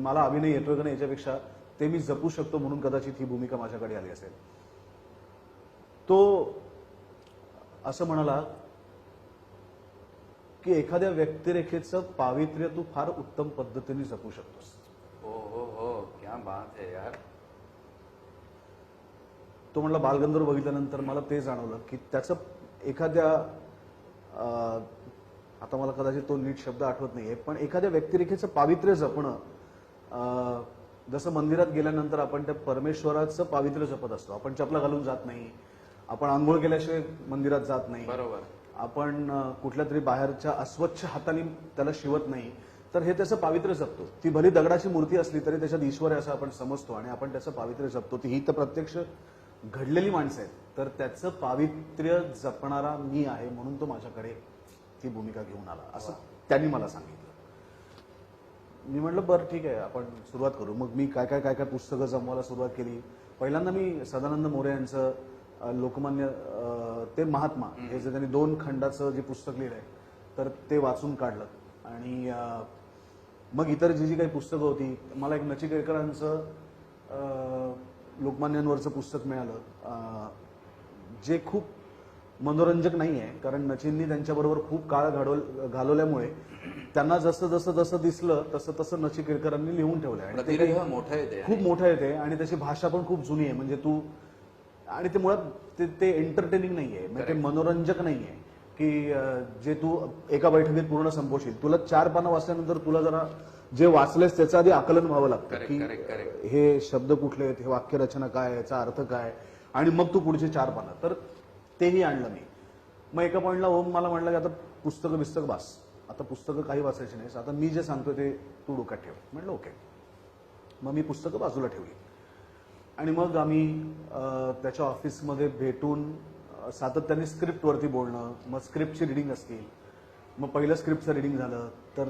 C: मला अभिनय येतोय का नाही याच्यापेक्षा ते मी जपू शकतो म्हणून कदाचित ही भूमिका माझ्याकडे आली असेल. तो असं म्हणाला की एखाद्या व्यक्तिरेखेचं पावित्र्य तू फार उत्तम पद्धतीने जपू शकतोस.
B: हो, क्या बात है यार.
C: तो म्हणला बालगंधर्व बघितल्यानंतर मला ते जाणवलं की त्याचं एखाद्या आता मला कदाचित तो नीट शब्द आठवत नाहीये, पण एखाद्या व्यक्तिरेखेचं पावित्र्य जपणं, जसं मंदिरात गेल्यानंतर आपण त्या परमेश्वराचं पावित्र्य जपत असतो, आपण चपला घालून जात नाही, आपण आंघोळ केल्याशिवाय मंदिरात जात नाही,
B: बरोबर,
C: आपण कुठल्या तरी बाहेरच्या अस्वच्छ हाताने त्याला शिवत नाही, तर हे त्याचं पावित्र्य जपतो. ती भली दगडाची मूर्ती असली तरी त्याच्यात ईश्वर आहे असं आपण समजतो आणि आपण त्याचं पावित्र्य जपतो. ती ही तर प्रत्यक्ष घडलेली माणसं आहेत, तर त्याचं पावित्र्य जपणारा मी आहे म्हणून तो माझ्याकडे ती भूमिका घेऊन आला, असं त्यांनी मला सांगितलं. मी म्हटलं बरं ठीक आहे, आपण सुरुवात करू. मग मी काय काय काय काय पुस्तकं जमवायला सुरुवात केली. पहिल्यांदा मी सदानंद मोरे यांचं लोकमान्य ते महात्मा हे जे त्यांनी 2 खंडाचं जे पुस्तक लिहिलंय तर ते वाचून काढलं. आणि मग इतर जी काही पुस्तकं होती, मला एक नचिकेळकरांचं लोकमान्यांवरचं पुस्तक मिळालं, जे खूप मनोरंजक नाही आहे, कारण नचिननी त्यांच्याबरोबर खूप काळ घालवल्यामुळे त्यांना जसं जसं जसं दिसलं तसं तसं नचिकेळकरांनी लिहून ठेवलंय आणि ते खूप मोठं येते आणि त्याची भाषा पण खूप जुनी आहे. म्हणजे तू आणि ते मुळात ते एंटरटेनिंग नाहीये, म्हणजे ते मनोरंजक नाहीये की जे तू एका बैठकीत पूर्ण संपवशील. तुला 4 पानं वाचल्यानंतर तुला जरा जे वाचलेस त्याचं आधी आकलन व्हावं लागतं की हे शब्द कुठले आहेत, हे वाक्यरचना काय, याचा अर्थ काय, आणि मग तू पुढचे 4 पानं. तर तेही आणलं मी. मग एका पॉईंटला ओम मला म्हणलं की आता पुस्तकं वाच, आता पुस्तकं काही वाचायची नाहीस, आता मी जे सांगतोय ते तू डोक्यात ठेव. म्हणलं ओके. मग मी पुस्तकं बाजूला ठेवली आणि मग आम्ही त्याच्या ऑफिसमध्ये भेटून सातत्याने स्क्रिप्टवरती बोलणं, मग स्क्रिप्टची रिडिंग असतील, मग पहिलं स्क्रिप्टचं रिडिंग झालं तर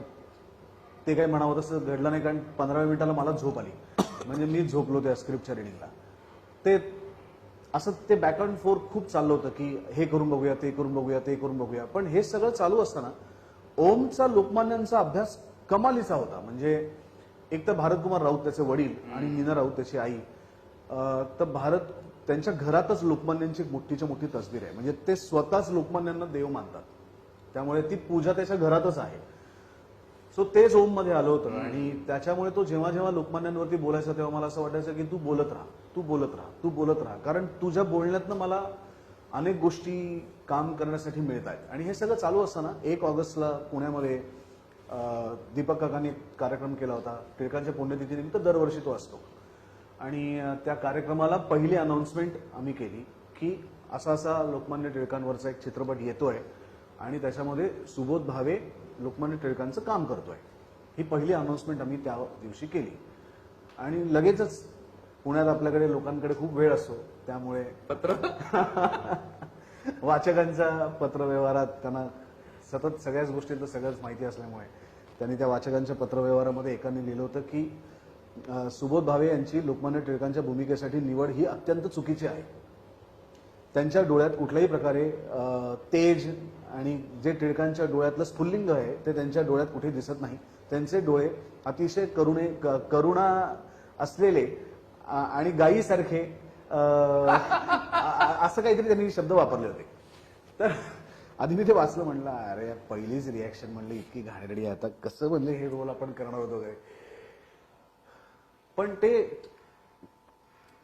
C: ते काही म्हणावं तसं घडलं नाही, कारण 15व्या मिनिटाला मला झोप आली, म्हणजे मी झोपलो त्या स्क्रिप्टच्या रिडिंगला. ते असं ते बॅक अँड फोर्थ खूप चाललं होतं की हे करून बघूया, ते करून बघूया, ते करून बघूया. पण हे सगळं चालू असताना ओमचा लोकमान्यांचा अभ्यास कमालीचा होता. म्हणजे एक तर भारतकुमार राऊत त्याचे वडील आणि मीना राऊत त्याची आई, तर भारत त्यांच्या घरातच लोकमान्यांची मोठीच्या मोठी तसबीर आहे. म्हणजे ते स्वतःच लोकमान्यांना देव मानतात, त्यामुळे ती पूजा त्याच्या घरातच आहे. सो तेच ओम मध्ये आलं होतं आणि त्याच्यामुळे तो जेव्हा जेव्हा लोकमान्यांवरती बोलायचा तेव्हा मला असं वाटायचं की तू बोलत राहा, तू बोलत राहा, तू बोलत राहा, कारण तुझ्या बोलण्यातनं मला अनेक गोष्टी काम करण्यासाठी मिळत आहेत. आणि हे सगळं चालू असताना 1 ऑगस्टला पुण्यामध्ये दीपक काकांनी कार्यक्रम केला होता. टिळकांच्या पुण्यतिथीनिमित्त दरवर्षी तो असतो आणि त्या कार्यक्रमाला पहिली अनाउन्समेंट आम्ही केली की असा असा लोकमान्य टिळकांवरचा एक चित्रपट येतोय आणि त्याच्यामध्ये सुबोध भावे लोकमान्य टिळकांचं काम करतोय. ही पहिली अनाउन्समेंट आम्ही त्या दिवशी केली आणि लगेचच पुण्यात आपल्याकडे लोकांकडे खूप वेळ असतो, त्यामुळे
B: पत्र
C: वाचकांच्या पत्रव्यवहारात त्यांना सतत सगळ्याच गोष्टींचं सगळंच माहिती असल्यामुळे त्यांनी त्या वाचकांच्या पत्रव्यवहारामध्ये एकाने लिहिलं होतं की सुबोध भावे यांची लोकमान्य टिळकांच्या भूमिकेसाठी निवड ही अत्यंत चुकीची आहे. त्यांच्या डोळ्यात कुठल्याही प्रकारे तेज आणि जे टिळकांच्या डोळ्यातलं स्फुल्लिंग आहे ते त्यांच्या डोळ्यात कुठे दिसत नाही. त्यांचे डोळे अतिशय करुणा असलेले आणि गायीसारखे असं काहीतरी त्यांनी शब्द वापरले होते. तर आधी मी ते वाचलं, म्हणलं अरे पहिलीच रिॲक्शन म्हणलं इतकी घाणेरडी, आता कसं म्हणजे हे रोल आपण करणार होतो वगैरे. पण ते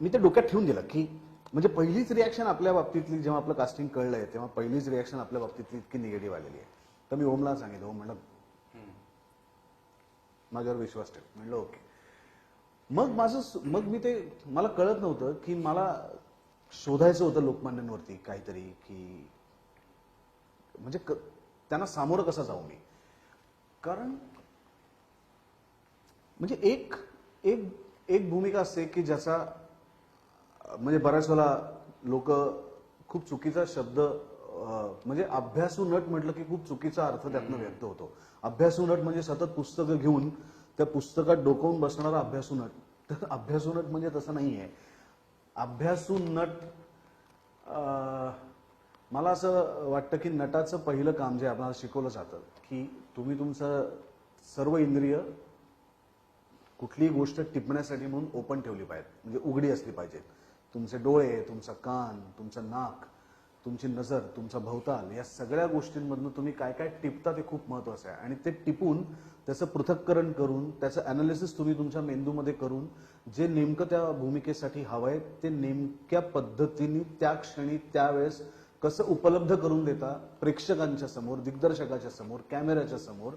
C: मी ते डोक्यात ठेवून दिलं की म्हणजे पहिलीच रिॲक्शन आपल्या बाबतीतली, जेव्हा आपलं कास्टिंग कळलंय तेव्हा पहिलीच रिॲक्शन आपल्या बाबतीतली इतकी निगेटिव्ह आलेली आहे. तर मी ओमला सांगितलं, ओम म्हणलं माझ्यावर विश्वास ठेव. म्हणलं ओके. मग मला कळत नव्हतं की मला शोधायचं होतं लोकमान्यांवरती काहीतरी, की म्हणजे त्यांना सामोरं कसं जाऊ मी. कारण म्हणजे एक भूमिका असते की ज्याचा म्हणजे बऱ्याच वेळा लोक खूप चुकीचा शब्द म्हणजे अभ्यासू नट म्हटलं की खूप चुकीचा अर्थ त्यातनं व्यक्त होतो. अभ्यासू नट म्हणजे सतत पुस्तकं घेऊन त्या पुस्तकात डोकावून बसणारा अभ्यासू नट. तर अभ्यासू नट म्हणजे तसं नाहीये. अभ्यासू नट मला असं वाटतं की नटाचं पहिलं काम जे आपल्याला शिकवलं जातं की तुम्ही तुमचं सर्व इंद्रिय कुठलीही गोष्ट टिपण्यासाठी म्हणून ओपन ठेवली पाहिजे, म्हणजे उघडी असली पाहिजे. तुमचे डोळे, तुमचा कान, तुमचं नाक, तुमची नजर, तुमचा भवताल, या सगळ्या गोष्टींमधून तुम्ही काय काय टिपता ते खूप महत्वाचं आहे. आणि ते टिपून त्याचं पृथक्करण करून त्याचं अनालिसिस तुम्ही तुमच्या मेंदूमध्ये करून जे नेमकं त्या भूमिकेसाठी हवंय ते नेमक्या पद्धतीने त्या क्षणी त्यावेळेस कसं उपलब्ध करून देता प्रेक्षकांच्या समोर, दिग्दर्शकाच्या समोर, कॅमेऱ्याच्या समोर.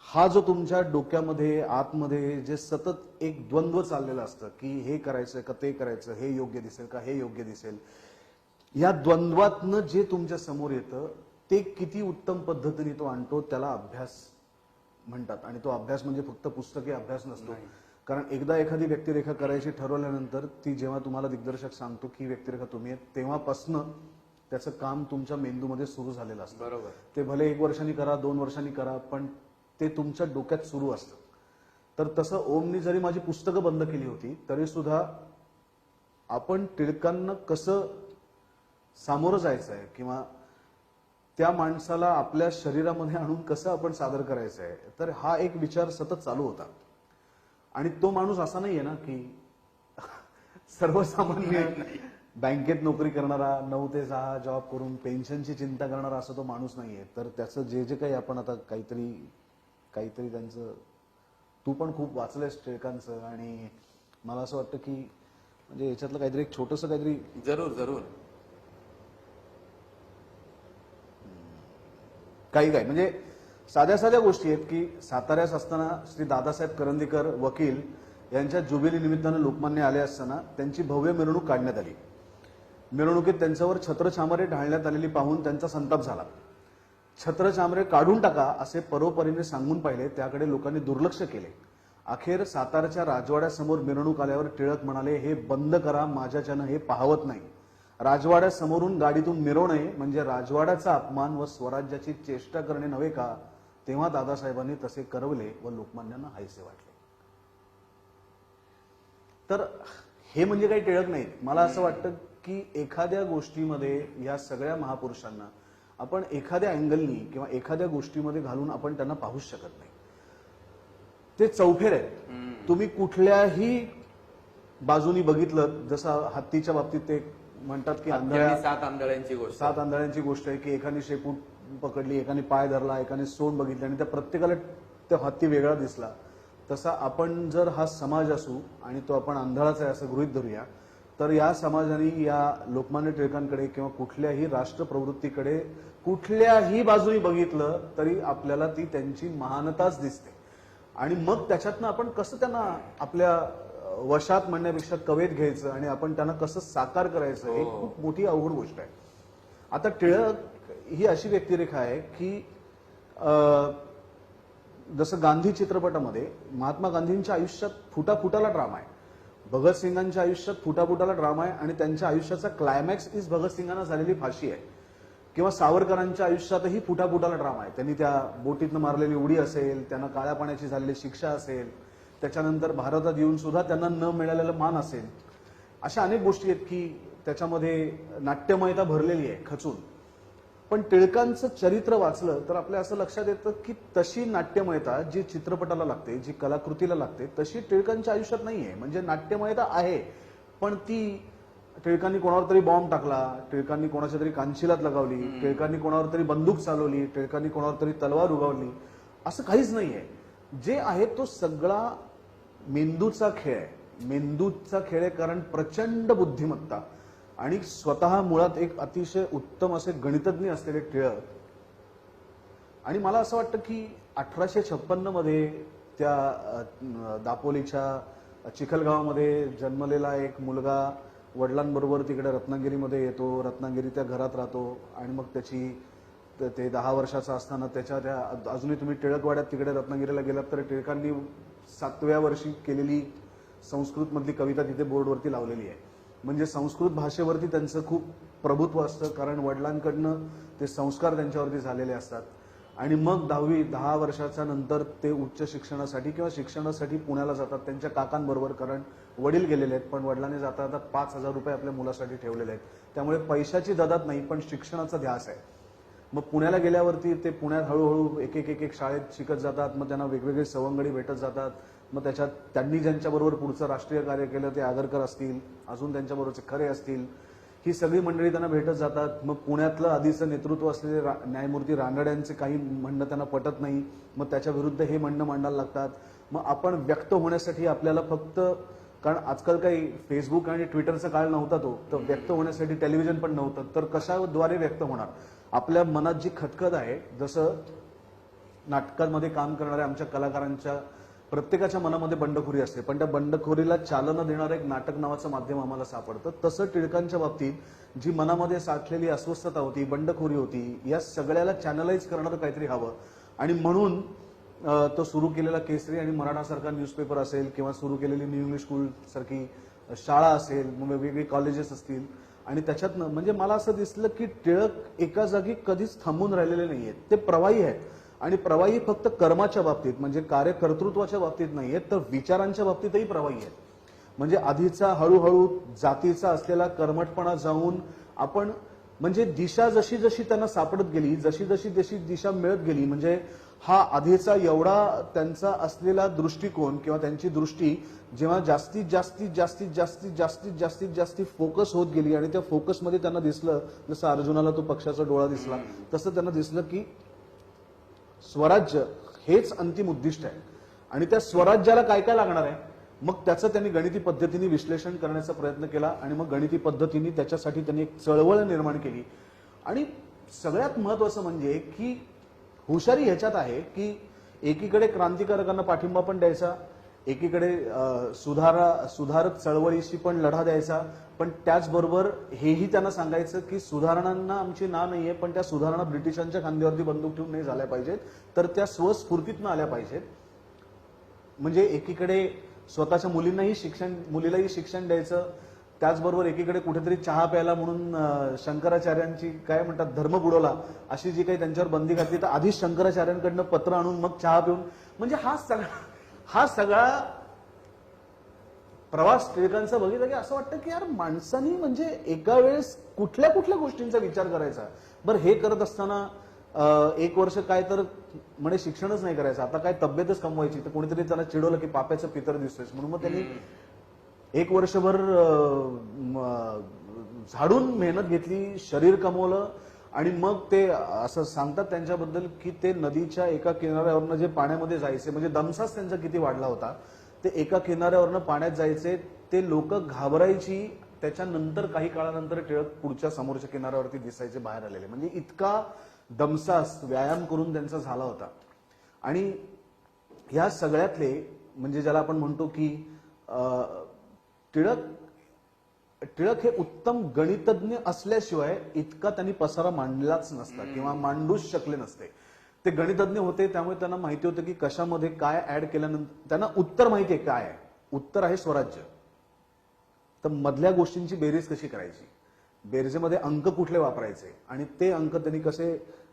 C: हा जो तुमच्या डोक्यामध्ये आतमध्ये जे सतत एक द्वंद्व चाललेलं असतं की हे करायचं का ते करायचं, हे योग्य दिसेल का हे योग्य दिसेल, या द्वंद्वातनं जे तुमच्या समोर येतं ते किती उत्तम पद्धतीने तो आणतो त्याला अभ्यास म्हणतात. आणि तो अभ्यास म्हणजे फक्त पुस्तकी अभ्यास नसतो. कारण एकदा एखादी व्यक्तिरेखा करायची ठरवल्यानंतर ती जेव्हा तुम्हाला दिग्दर्शक सांगतो की व्यक्तिरेखा तुम्ही आहेत, तेव्हापासनं त्याचं काम तुमच्या मेंदूमध्ये सुरू झालेलं असतं.
B: बरोबर.
C: ते भले 1 वर्षांनी करा, 2 वर्षांनी करा, पण ते तुमच्या डोक्यात सुरू असतं. तर तसं ओमनी जरी माझी पुस्तकं बंद केली होती तरी सुद्धा आपण टिळकांना कसं सामोरं जायचं आहे किंवा त्या माणसाला आपल्या शरीरामध्ये आणून कसं आपण सादर करायचं आहे, तर हा एक विचार सतत चालू होता. आणि तो माणूस असा नाहीये ना की सर्वसामान्य बँकेत नोकरी करणारा 9 ते 6 जॉब करून पेन्शनची चिंता करणारा असा तो माणूस नाहीये. तर त्याचं जे काही आपण आता काहीतरी त्यांचं, तू पण खूप वाचलंयस टिळकांचं, आणि मला असं वाटतं की म्हणजे याच्यातलं काहीतरी एक छोटंसं काहीतरी
B: जरूर
C: काही म्हणजे साध्या गोष्टी आहेत की साताऱ्यात असताना श्री दादासाहेब करंदीकर वकील यांच्या जुबिली निमित्तानं लोकमान्य आले असताना त्यांची भव्य मिरवणूक काढण्यात आली. मिरवणुकीत त्यांच्यावर छत्रछामरे ढाळण्यात आलेली पाहून त्यांचा संताप झाला. छत्रछामरे काढून टाका असे परोपरीने सांगून पाहिले, त्याकडे लोकांनी दुर्लक्ष केले. अखेर सातारच्या राजवाड्यासमोर मिरवणूक आल्यावर टिळक म्हणाले, हे बंद करा, माझ्याच्यानं हे पाहवत नाही. राजवाड्यासमोरून गाडीतून मिरवणे म्हणजे राजवाड्याचा अपमान व स्वराज्याची चेष्टा करणे नव्हे का? तेव्हा दादासाहेबांनी तसे करवले व लोकमान्यांना हायसे वाटले. तर हे म्हणजे काही टिळक नाहीत. मला असं वाटतं की एखाद्या गोष्टीमध्ये या सगळ्या महापुरुषांना आपण एखाद्या अँगलनी किंवा एखाद्या गोष्टीमध्ये घालून आपण त्यांना पाहूच शकत नाही. ते चौफेर आहेत. तुम्ही कुठल्याही बाजूनी बघितलं, जसं हत्तीच्या बाबतीत ते म्हणतात की
B: सात आंधळ्यांची गोष्ट,
C: 7 आंधळ्यांची गोष्ट आहे की एकाने शेपूट पकडली, एकाने पाय धरला, एकाने सोंड बघितली आणि त्या प्रत्येकाला तो हत्ती वेगळा दिसला. तसा आपण जर हा समाज असू आणि तो आपण आंधळाच आहे असं गृहीत धरूया, तर या समाजाने या लोकमान्य टिळकांकडे किंवा कुठल्याही राष्ट्रप्रवृत्तीकडे कुठल्याही बाजूनी बघितलं तरी आपल्याला ती त्यांची महानताच दिसते. आणि मग त्याच्यातनं आपण कसं त्यांना आपल्या वशात म्हणण्यापेक्षा कवेत घ्यायचं आणि आपण त्यांना कसं साकार करायचं हे खूप मोठी अवघड गोष्ट आहे. आता टिळक ही अशी व्यक्तिरेखा आहे की जसं गांधी चित्रपटामध्ये महात्मा गांधींच्या आयुष्यात फुटाफुटाला ड्रामा आहे, भगतसिंगांच्या आयुष्यात फुटाफुटाला ड्रामा आहे आणि त्यांच्या आयुष्याचा क्लायमॅक्स इज भगतसिंगांना झालेली फाशी आहे. किंवा सावरकरांच्या आयुष्यातही फुटाफुटाला ड्रामा आहे. त्यांनी त्या बोटीतनं मारलेली उडी असेल, त्यांना काळ्या पाण्याची झालेली शिक्षा असेल, त्याच्यानंतर भारतात येऊन सुद्धा त्यांना न मिळालेला मान असेल. अशा अनेक गोष्टी आहेत की त्याच्यामध्ये नाट्यमयता भरलेली आहे खचून. पण टिळकांचं चरित्र वाचलं तर आपल्या असं लक्षात येतं की तशी नाट्यमयता जी चित्रपटाला लागते, जी कलाकृतीला लागते, तशी टिळकांच्या आयुष्यात नाहीये. म्हणजे नाट्यमयता आहे पण ती टिळकांनी कोणावर तरी बॉम्ब टाकला, टिळकांनी कोणाच्या तरी कानशिलात लगावली, टिळकांनी कोणावर तरी बंदूक चालवली, टिळकांनी कोणावर तरी तलवार उगावली, असं काहीच नाहीये. जे आहे तो सगळा मेंदूचा खेळ आहे. मेंदूचा खेळ आहे कारण प्रचंड बुद्धिमत्ता आणि स्वतः मुळात एक अतिशय उत्तम असे गणितज्ञ असलेले टिळक. आणि मला असं वाटतं की 1856 मध्ये त्या दापोलीच्या चिखलगावामध्ये जन्मलेला एक मुलगा वडिलांबरोबर तिकडे रत्नागिरीमध्ये येतो, रत्नागिरी त्या घरात राहतो आणि मग त्याची ते 10 वर्षाचा असताना त्याच्या त्या अजूनही तुम्ही टिळकवाड्यात तिकडे रत्नागिरीला गेलात तर टिळकांनी 7व्या वर्षी केलेली संस्कृत मधली कविता तिथे बोर्डवरती लावलेली आहे. म्हणजे संस्कृत भाषेवरती त्यांचं खूप प्रभुत्व असतं कारण वडिलांकडनं ते संस्कार त्यांच्यावरती झालेले असतात. आणि मग 10 वर्षाच्या नंतर ते उच्च शिक्षणासाठी किंवा शिक्षणासाठी पुण्याला जातात त्यांच्या काकांबरोबर, कारण वडील गेलेले आहेत पण वडिलांनी जाता जाता 5,000 रुपये आपल्या मुलासाठी ठेवलेले आहेत. त्यामुळे पैशाची ददात नाही पण शिक्षणाचा ध्यास आहे. मग पुण्याला गेल्यावरती ते पुण्यात हळूहळू एक एक शाळेत शिकत जातात. मग त्यांना वेगवेगळे सवंगडी भेटत जातात. मग त्याच्यात त्यांनी ज्यांच्याबरोबर पुढचं राष्ट्रीय कार्य केलं ते आगरकर असतील, अजून त्यांच्याबरोबरचे खरे असतील, ही सगळी मंडळी त्यांना भेटत जातात. मग पुण्यातलं आधीचं नेतृत्व असलेले न्यायमूर्ती रानड्यांचे काही म्हणणं त्यांना पटत नाही, मग त्याच्या विरुद्ध हे म्हणणं मांडायला लागतात. मग आपण व्यक्त होण्यासाठी आपल्याला फक्त, कारण आजकाल काही फेसबुक आणि ट्विटरचा काळ नव्हता तो, तर व्यक्त होण्यासाठी टेलिव्हिजन पण नव्हतं, तर कशाद्वारे व्यक्त होणार? आपल्या मनात जी खतखत आहे, जसं नाटकांमध्ये काम करणाऱ्या आमच्या कलाकारांच्या प्रत्येकाच्या मनामध्ये बंडखोरी असते पण त्या बंडखोरीला चालना देणारं एक नाटक नावाचं माध्यम आम्हाला सापडतं. तसं टिळकांच्या बाबतीत जी मनामध्ये साठलेली अस्वस्थता होती, बंडखोरी होती, या सगळ्याला चॅनलाइज करणारं काहीतरी हवं. आणि म्हणून तो सुरू केलेला केसरी आणि मराठा सारखा न्यूजपेपर असेल किंवा सुरू केलेली न्यू इंग्लिश स्कूल सारखी शाळा असेल, मग वेगवेगळी कॉलेजेस असतील, आणि त्याच्यातनं म्हणजे मला असं दिसलं की टिळक एका जागी कधीच थांबून राहिलेले नाहीयेत. ते प्रवाही आहेत आणि प्रवाही फक्त कर्माच्या बाबतीत म्हणजे कार्यकर्तृत्वाच्या बाबतीत नाहीयेत, तर विचारांच्या बाबतीतही प्रवाही आहेत. म्हणजे आधीचा हळूहळू जातीचा असलेला कर्मठपणा जाऊन आपण म्हणजे दिशा जशी जशी त्यांना सापडत गेली, जशी जशी दिशा मिळत गेली, म्हणजे हा आधीचा एवढा त्यांचा असलेला दृष्टिकोन किंवा त्यांची दृष्टी जेव्हा जास्तीत जास्तीत फोकस होत गेली आणि त्या फोकसमध्ये त्यांना दिसलं, जसं अर्जुनाला तो पक्षाचा डोळा दिसला, तसं त्यांना दिसलं की स्वराज्य हेच अंतिम उद्दिष्ट आहे आणि त्या स्वराज्याला काय काय लागणार आहे. मग त्याचं त्यांनी गणिती पद्धतीने विश्लेषण करण्याचा प्रयत्न केला आणि मग गणिती पद्धतीने त्याच्यासाठी त्यांनी एक चळवळ निर्माण केली. आणि सगळ्यात महत्वाचं म्हणजे की हुशारी ह्याच्यात आहे की एकीकडे क्रांतिकारकांना पाठिंबा पण द्यायचा, एकीकडे सुधारक चळवळीशी पण लढा द्यायचा, पण त्याचबरोबर हेही त्यांना सांगायचं की सुधारणांना आमची ना नाहीये, पण त्या सुधारणा ब्रिटिशांच्या खांद्यावरती बंदूक ठेवून नाही झाल्या पाहिजेत, तर त्या स्वस्फूर्तीतनं आल्या पाहिजेत. म्हणजे एकीकडे स्वतःच्या मुलीलाही शिक्षण द्यायचं, त्याचबरोबर एकीकडे कुठेतरी चहा प्यायला म्हणून शंकराचार्यांची काय म्हणतात धर्म बुडवला अशी जी काही त्यांच्यावर बंदी घातली, तर आधीच शंकराचार्यांकडनं पत्र आणून मग चहा पिऊन, म्हणजे हा सगळा प्रवास टिळकांचा बघितलं की असं वाटतं की यार माणसानी म्हणजे एका वेळेस कुठल्या कुठल्या गोष्टींचा विचार करायचा. बरं, हे करत असताना 1 वर्ष काय तर म्हणे शिक्षणच नाही करायचं, आता काय तब्येतच कमवायची, तर कोणीतरी त्याला चिडवलं की पाप्याचं पितर दिसतोय म्हणून मग त्यांनी 1 वर्षभर झाडून मेहनत घेतली, शरीर कमवलं आणि मग ते असं सांगतात त्यांच्याबद्दल की ते नदीच्या एका किनाऱ्यावरनं जे पाण्यामध्ये जायचे, म्हणजे दमसाच त्यांचा किती वाढला होता, ते एका किनाऱ्यावरनं पाण्यात जायचे, ते लोक घाबरायची. त्याच्यानंतर काही काळानंतर टिळक पुढच्या समोरच्या किनाऱ्यावरती दिसायचे बाहेर आलेले, म्हणजे इतका दमसास व्यायाम करून त्यांचा झाला होता. आणि ह्या सगळ्यातले म्हणजे ज्याला आपण म्हणतो की टिळक हे उत्तम गणितज्ञ असल्याशिवाय इतका त्यांनी पसारा मांडलाच नसता किंवा मांडूच शकले नसते. ते गणितज्ञ होते, त्यामुळे त्यांना माहिती होतं की कशामध्ये काय ऍड केल्यानंतर त्यांना उत्तर माहिती आहे काय आहे. उत्तर आहे स्वराज्य. तर मधल्या गोष्टींची बेरीज कशी करायची, बेरजेमध्ये अंक कुठले वापरायचे आणि ते अंक त्यांनी कसे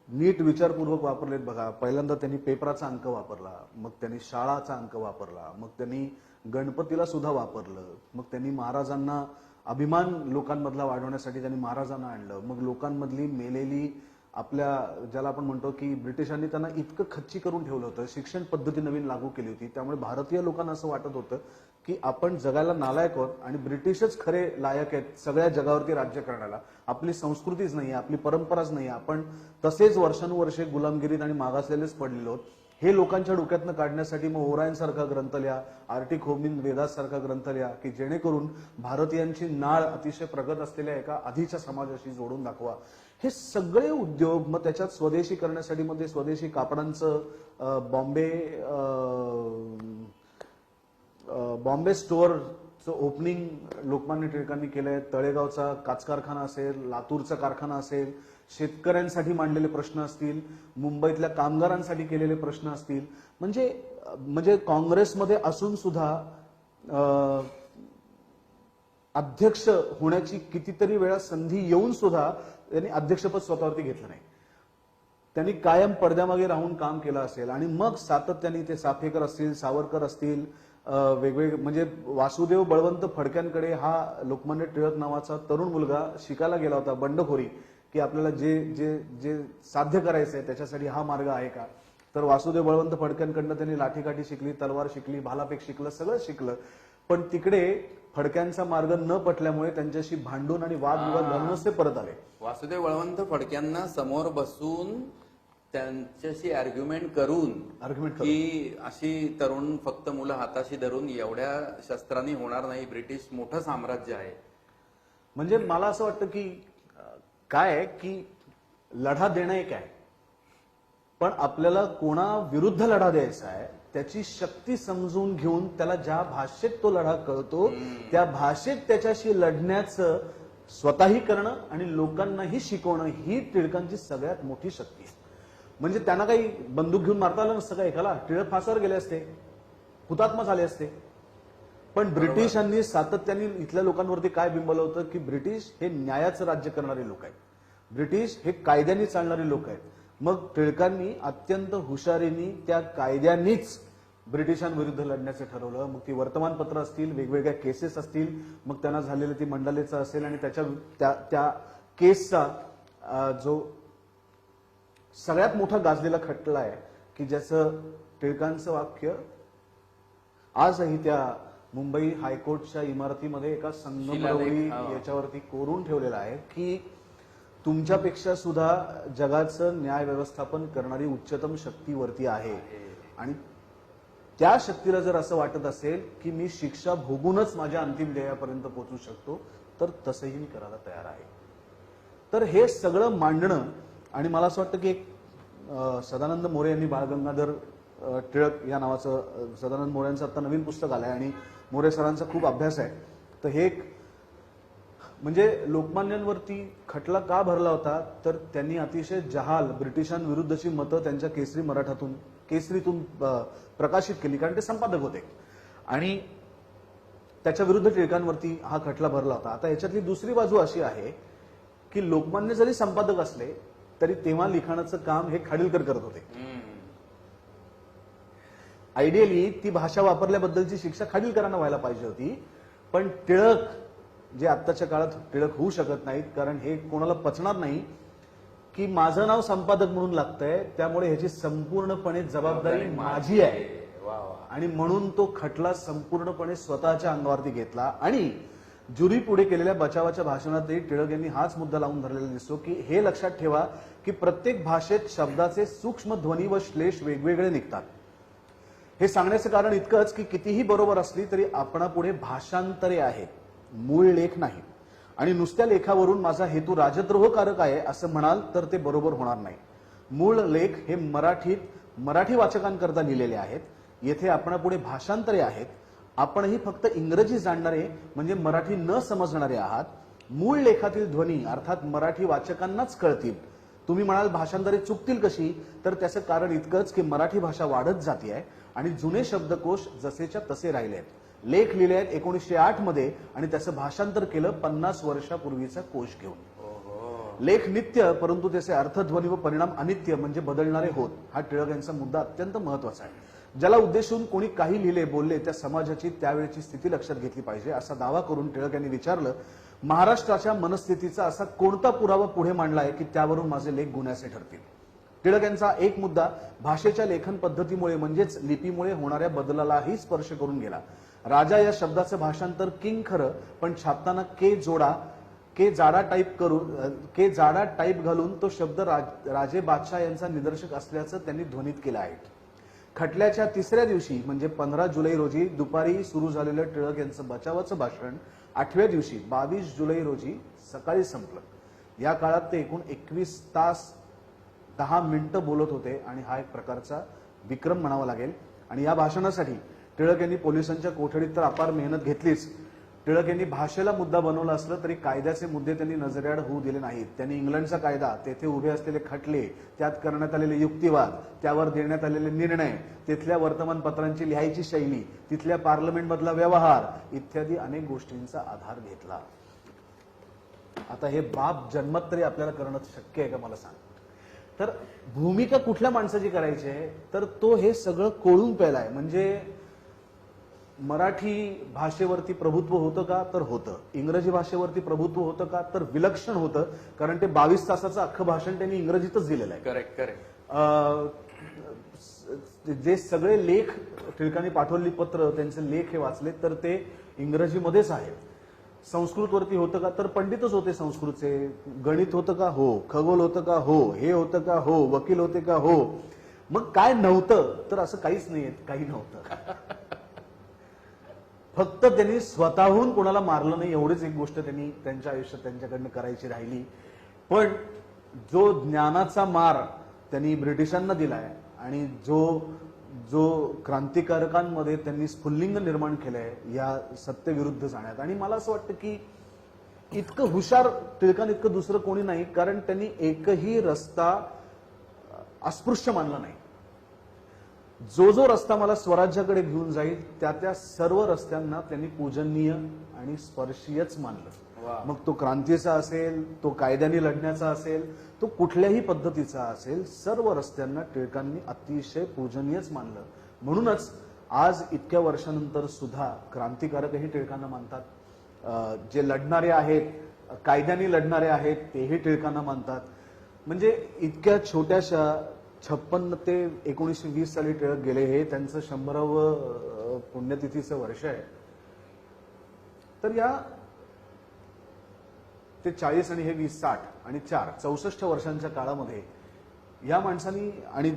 C: नीट विचारपूर्वक वापरलेत बघा. पहिल्यांदा त्यांनी पेपराचा अंक वापरला, मग त्यांनी शाळाचा अंक वापरला, मग त्यांनी गणपतीला सुद्धा वापरलं, मग त्यांनी महाराजांना अभिमान लोकांमधला वाढवण्यासाठी त्यांनी महाराजांना आणलं, मग लोकांमधली मेलेली आपल्या ज्याला आपण म्हणतो की ब्रिटिशांनी त्यांना इतकं खच्ची करून ठेवलं होतं, शिक्षण पद्धती नवीन लागू केली होती, त्यामुळे भारतीय लोकांना असं वाटत होतं की आपण जगायला नालायक आहोत आणि ब्रिटिशच खरे लायक आहेत सगळ्या जगावरती राज्य करण्याला. आपली संस्कृतीच नाही, आपली परंपराच नाही, आपण तसेच वर्षानुवर्षे गुलामगिरीत आणि मागासलेलेच पडलेलो आहोत. हे लोकांच्या डोक्यातनं काढण्यासाठी मग ओरायनसारखा ग्रंथ लिहा, आर्टिक होमिन वेदासारखा ग्रंथ लिहा की जेणेकरून भारतीयांची नाळ अतिशय प्रगत असलेल्या एका आधीच्या समाजाशी जोडून दाखवा. हे सगळे उद्योग मग त्याच्यात स्वदेशी करण्यासाठी मध्ये स्वदेशी कापडांचं बॉम्बे स्टोअरचं ओपनिंग लोकमान्य टिळकांनी केलंय. तळेगावचा काच कारखाना असेल, लातूरचा कारखाना असेल, शेतकऱ्यांसाठी मांडलेले प्रश्न असतील, मुंबईतल्या कामगारांसाठी केलेले प्रश्न असतील, म्हणजे काँग्रेसमध्ये असून सुद्धा अध्यक्ष होण्याची कितीतरी वेळा संधी येऊन सुद्धा त्यांनी अध्यक्षपद स्वतःवरती घेतलं नाही. त्यांनी कायम पडद्यामागे राहून काम केलं असेल आणि मग सातत्याने ते चाफेकर असतील, सावरकर असतील, वेगवेगळे म्हणजे वासुदेव बळवंत फडक्यांकडे हा लोकमान्य टिळक नावाचा तरुण मुलगा शिकायला गेला होता बंडखोरी, की आपल्याला जे जे जे साध्य करायचंय त्याच्यासाठी हा मार्ग आहे का. तर वासुदेव बळवंत फडक्यांकडनं त्यांनी लाठीकाठी शिकली, तलवार शिकली, भालाफेक शिकलं, सगळं शिकलं. पण तिकडे फडक्यांचा मार्ग न पटल्यामुळे त्यांच्याशी भांडून आणि वादविवाद घालूनच ते परत आले.
B: वासुदेव बळवंत फडक्यांना समोर बसून त्यांच्याशी आर्ग्युमेंट करून की अशी तरुण फक्त मुलं हाताशी धरून एवढ्या शस्त्रांनी होणार नाही, ब्रिटिश मोठं साम्राज्य आहे.
C: म्हणजे मला असं वाटतं की काय की लढा देणं एक आहे, पण आपल्याला कोणा विरुद्ध लढा द्यायचा आहे त्याची शक्ती समजून घेऊन त्याला ज्या भाषेत तो लढा कळतो त्या भाषेत त्याच्याशी लढण्याचं स्वतःही करणं आणि लोकांनाही शिकवणं ही टिळकांची सगळ्यात मोठी शक्ती आहे. म्हणजे त्यांना काही बंदूक घेऊन मारता आलं नसतं का एकाला, टिळक फासावर गेले असते, हुतात्मा झाले असते. पण ब्रिटिशांनी सातत्याने इथल्या लोकांवरती काय बिंबवलं होतं की ब्रिटिश हे न्यायाचं राज्य करणारे लोक आहेत, ब्रिटिश हे कायद्याने चालणारे लोक आहेत. मग टिळकांनी अत्यंत हुशारीने त्या कायद्यांनीच ब्रिटिशांविरुद्ध लढण्याचं ठरवलं. मग ती वर्तमानपत्र असतील, वेगवेगळ्या केसेस असतील, मग त्यांना झालेलं ती मंडालेचं असेल आणि त्या केसचा जो सगळ्यात मोठा गाजलेला खटला आहे की ज्याचं टिळकांचं वाक्य आजही त्या मुंबई हायकोर्टच्या इमारतीमध्ये एका संगमरवरी याच्यावरती कोरून ठेवलेलं आहे की तुमच्यापेक्षा सुद्धा जगाचं न्याय व्यवस्थापन करणारी उच्चतम शक्ती वरती आहे आणि त्या शक्तीला जर असं वाटत असेल की मी शिक्षा भोगूनच माझ्या अंतिम ध्येयापर्यंत पोहोचू शकतो तर तसंही मी करायला तयार आहे. तर हे सगळं मांडणं आणि मला असं वाटतं की एक सदानंद मोरे यांनी बाळगंगाधर टिळक या नावाचं सदानंद मोरे यांचं आता नवीन पुस्तक आलंय आणि मोरे सरांचा खूप अभ्यास आहे. तर हे एक म्हणजे लोकमान्यांवरती खटला का भरला होता तर त्यांनी अतिशय जहाल ब्रिटिशांविरुद्धची मतं त्यांच्या केसरीतून प्रकाशित केली, कारण ते संपादक होते आणि त्याच्या विरुद्ध टिळकांवरती हा खटला भरला होता. आता याच्यातली दुसरी बाजू अशी आहे की लोकमान्य जरी संपादक असले तरी तेव्हा लिखाणाचं काम हे खाडीलकर करत होते. आयडियली ती भाषा वापरल्याबद्दलची शिक्षा खाडीलकरांना व्हायला पाहिजे होती, पण टिळक जे आत्ताच्या काळात टिळक होऊ शकत नाहीत, कारण हे कोणाला पचणार नाही की माझं नाव संपादक म्हणून लागतंय, त्यामुळे ह्याची संपूर्णपणे जबाबदारी माझी आहे. आणि म्हणून तो खटला संपूर्णपणे स्वतःच्या अंगावरती घेतला. आणि ज्युरी पुढे केलेल्या बचावाच्या भाषणातही टिळक यांनी हाच मुद्दा लावून धरलेला दिसतो की हे लक्षात ठेवा की प्रत्येक भाषेत शब्दाचे सूक्ष्म ध्वनी व श्लेष वेगवेगळे निघतात. हे सांगण्याचं कारण इतकंच की कितीही बरोबर असली तरी आपणापुढे भाषांतरे आहेत, मूळ लेख नाही. आणि नुसत्या लेखावरून माझा हेतू राजद्रोहकारक आहे असं म्हणाल तर ते बरोबर होणार नाही. मूळ लेख हे मराठी वाचकांकरता लिहिलेले आहेत. येथे आपणापुढे भाषांतरे आहेत. आपणही फक्त इंग्रजी जाणणारे म्हणजे मराठी न समजणारे आहात. मूळ लेखातील ध्वनी अर्थात मराठी वाचकांनाच कळतील. तुम्ही म्हणाल भाषांतरे चुकतील कशी, तर त्याचं कारण इतकंच की मराठी भाषा वाढत जाते आणि जुने शब्दकोश जसेच्या तसे राहिले आहेत. लेख लिहिले आहेत 1908 मध्ये आणि त्याचं भाषांतर केलं 50 वर्षापूर्वीचा कोश घेऊन. लेख नित्य, परंतु त्याचे अर्थध्वनी व परिणाम अनित्य म्हणजे बदलणारे होत. हा टिळक यांचा मुद्दा अत्यंत महत्वाचा आहे. ज्याला उद्देशून कोणी काही लिहिले बोलले त्या समाजाची त्यावेळची स्थिती लक्षात घेतली पाहिजे असा दावा करून टिळक यांनी विचारलं, महाराष्ट्राच्या मनस्थितीचा असा कोणता पुरावा पुढे मांडलाय की त्यावरून माझे लेख गुन्ह्याचे ठरतील. टिळक यांचा एक मुद्दा भाषेच्या लेखन पद्धतीमुळे म्हणजेच लिपीमुळे होणाऱ्या बदलालाही स्पर्श करून गेला. राजा या शब्दाचं भाषांतर किंग खरं, पण छापताना के जाडा टाईप घालून तो शब्द राजे बादशाह यांचा निदर्शक असल्याचं त्यांनी ध्वनित केलं आहे. खटल्याच्या तिसऱ्या दिवशी म्हणजे 15 जुलै रोजी दुपारी सुरू झालेलं टिळक यांचं बचावाचं भाषण 8व्या दिवशी 22 जुलै रोजी सकाळी संपलं. या काळात ते एकूण 21 तास 10 मिनिटं बोलत होते आणि हा एक प्रकारचा विक्रम म्हणावा लागेल. आणि या भाषणासाठी टिळक यांनी पोलिसांच्या कोठडीत तर अपार मेहनत घेतलीच. टिळक यांनी भाषेला मुद्दा बनवला असलं तरी कायद्याचे मुद्दे त्यांनी नजरेआड होऊ दिले नाहीत. त्यांनी इंग्लंडचा कायदा, तेथे उभे असलेले खटले, त्यात करण्यात आलेले युक्तिवाद, त्यावर देण्यात आलेले निर्णय, तिथल्या वर्तमानपत्रांची लिहायची शैली, तिथल्या पार्लमेंटमधला व्यवहार इत्यादी अनेक गोष्टींचा आधार घेतला. आता हे बाप जन्मत तरी आपल्याला करणं शक्य आहे का मला सांग. तर भूमिका कुठल्या माणसाची करायची आहे, तर तो हे सगळं कोळून प्यायलाय. म्हणजे मराठी भाषेवरती प्रभुत्व होतं का, तर होतं. इंग्रजी भाषेवरती प्रभुत्व होतं का, तर विलक्षण होतं. कारण ते 22 तासाचं अख्खं भाषण त्यांनी इंग्रजीतच दिलेलं आहे.
B: करेक्ट.
C: जे सगळे लेख टिळकांनी पाठवलेली पत्र, त्यांचे लेख हे वाचले तर ते इंग्रजीमध्येच आहेत. संस्कृतवरती होतं का, तर पंडितच होते संस्कृतचे. गणित होतं का, हो. खगोल होतं का, हो. हे होतं का, हो. वकील होते का, हो. मग काय नव्हतं, तर असं काहीच नाहीये, काही नव्हतं. फक्त त्यांनी स्वतःहून कोणाला मारलं नाही, एवढीच एक गोष्ट त्यांनी त्यांच्या आयुष्यात त्यांच्याकडनं करायची राहिली. पण जो ज्ञानाचा मार त्यांनी ब्रिटिशांना दिलाय आणि जो क्रांतिकारकांमध्ये त्यांनी स्फुल्लिंग निर्माण केलंय या सत्तेविरुद्ध जाण्यात, आणि मला असं वाटतं की इतकं हुशार टिळकां इतकं दुसरं कोणी नाही, कारण त्यांनी एकही रस्ता अस्पृश्य मानला नाही. जो रस्ता मला स्वराज्याकडे घेऊन जाईल त्या सर्व रस्त्यांना त्यांनी पूजनीय आणि स्पर्शीयच मानलं. मग तो क्रांतीचा असेल, तो कायद्याने लढण्याचा असेल, तो कुठल्याही पद्धतीचा असेल, सर्व रस्त्यांना टिळकांनी अतिशय पूजनीयच मानलं. म्हणूनच आज इतक्या वर्षानंतर सुद्धा क्रांतिकारकही टिळकांना मानतात. जे लढणारे आहेत, कायद्याने लढणारे आहेत, तेही टिळकांना मानतात. म्हणजे इतक्या छोट्याशा 56 ते 1920 साली टिळक गेले, हे त्यांचं 100व पुण्यतिथीचं वर्ष आहे. तर या ते 40 आणि हे 20, 60 आणि 4 64 वर्षांच्या काळामध्ये या माणसांनी, आणि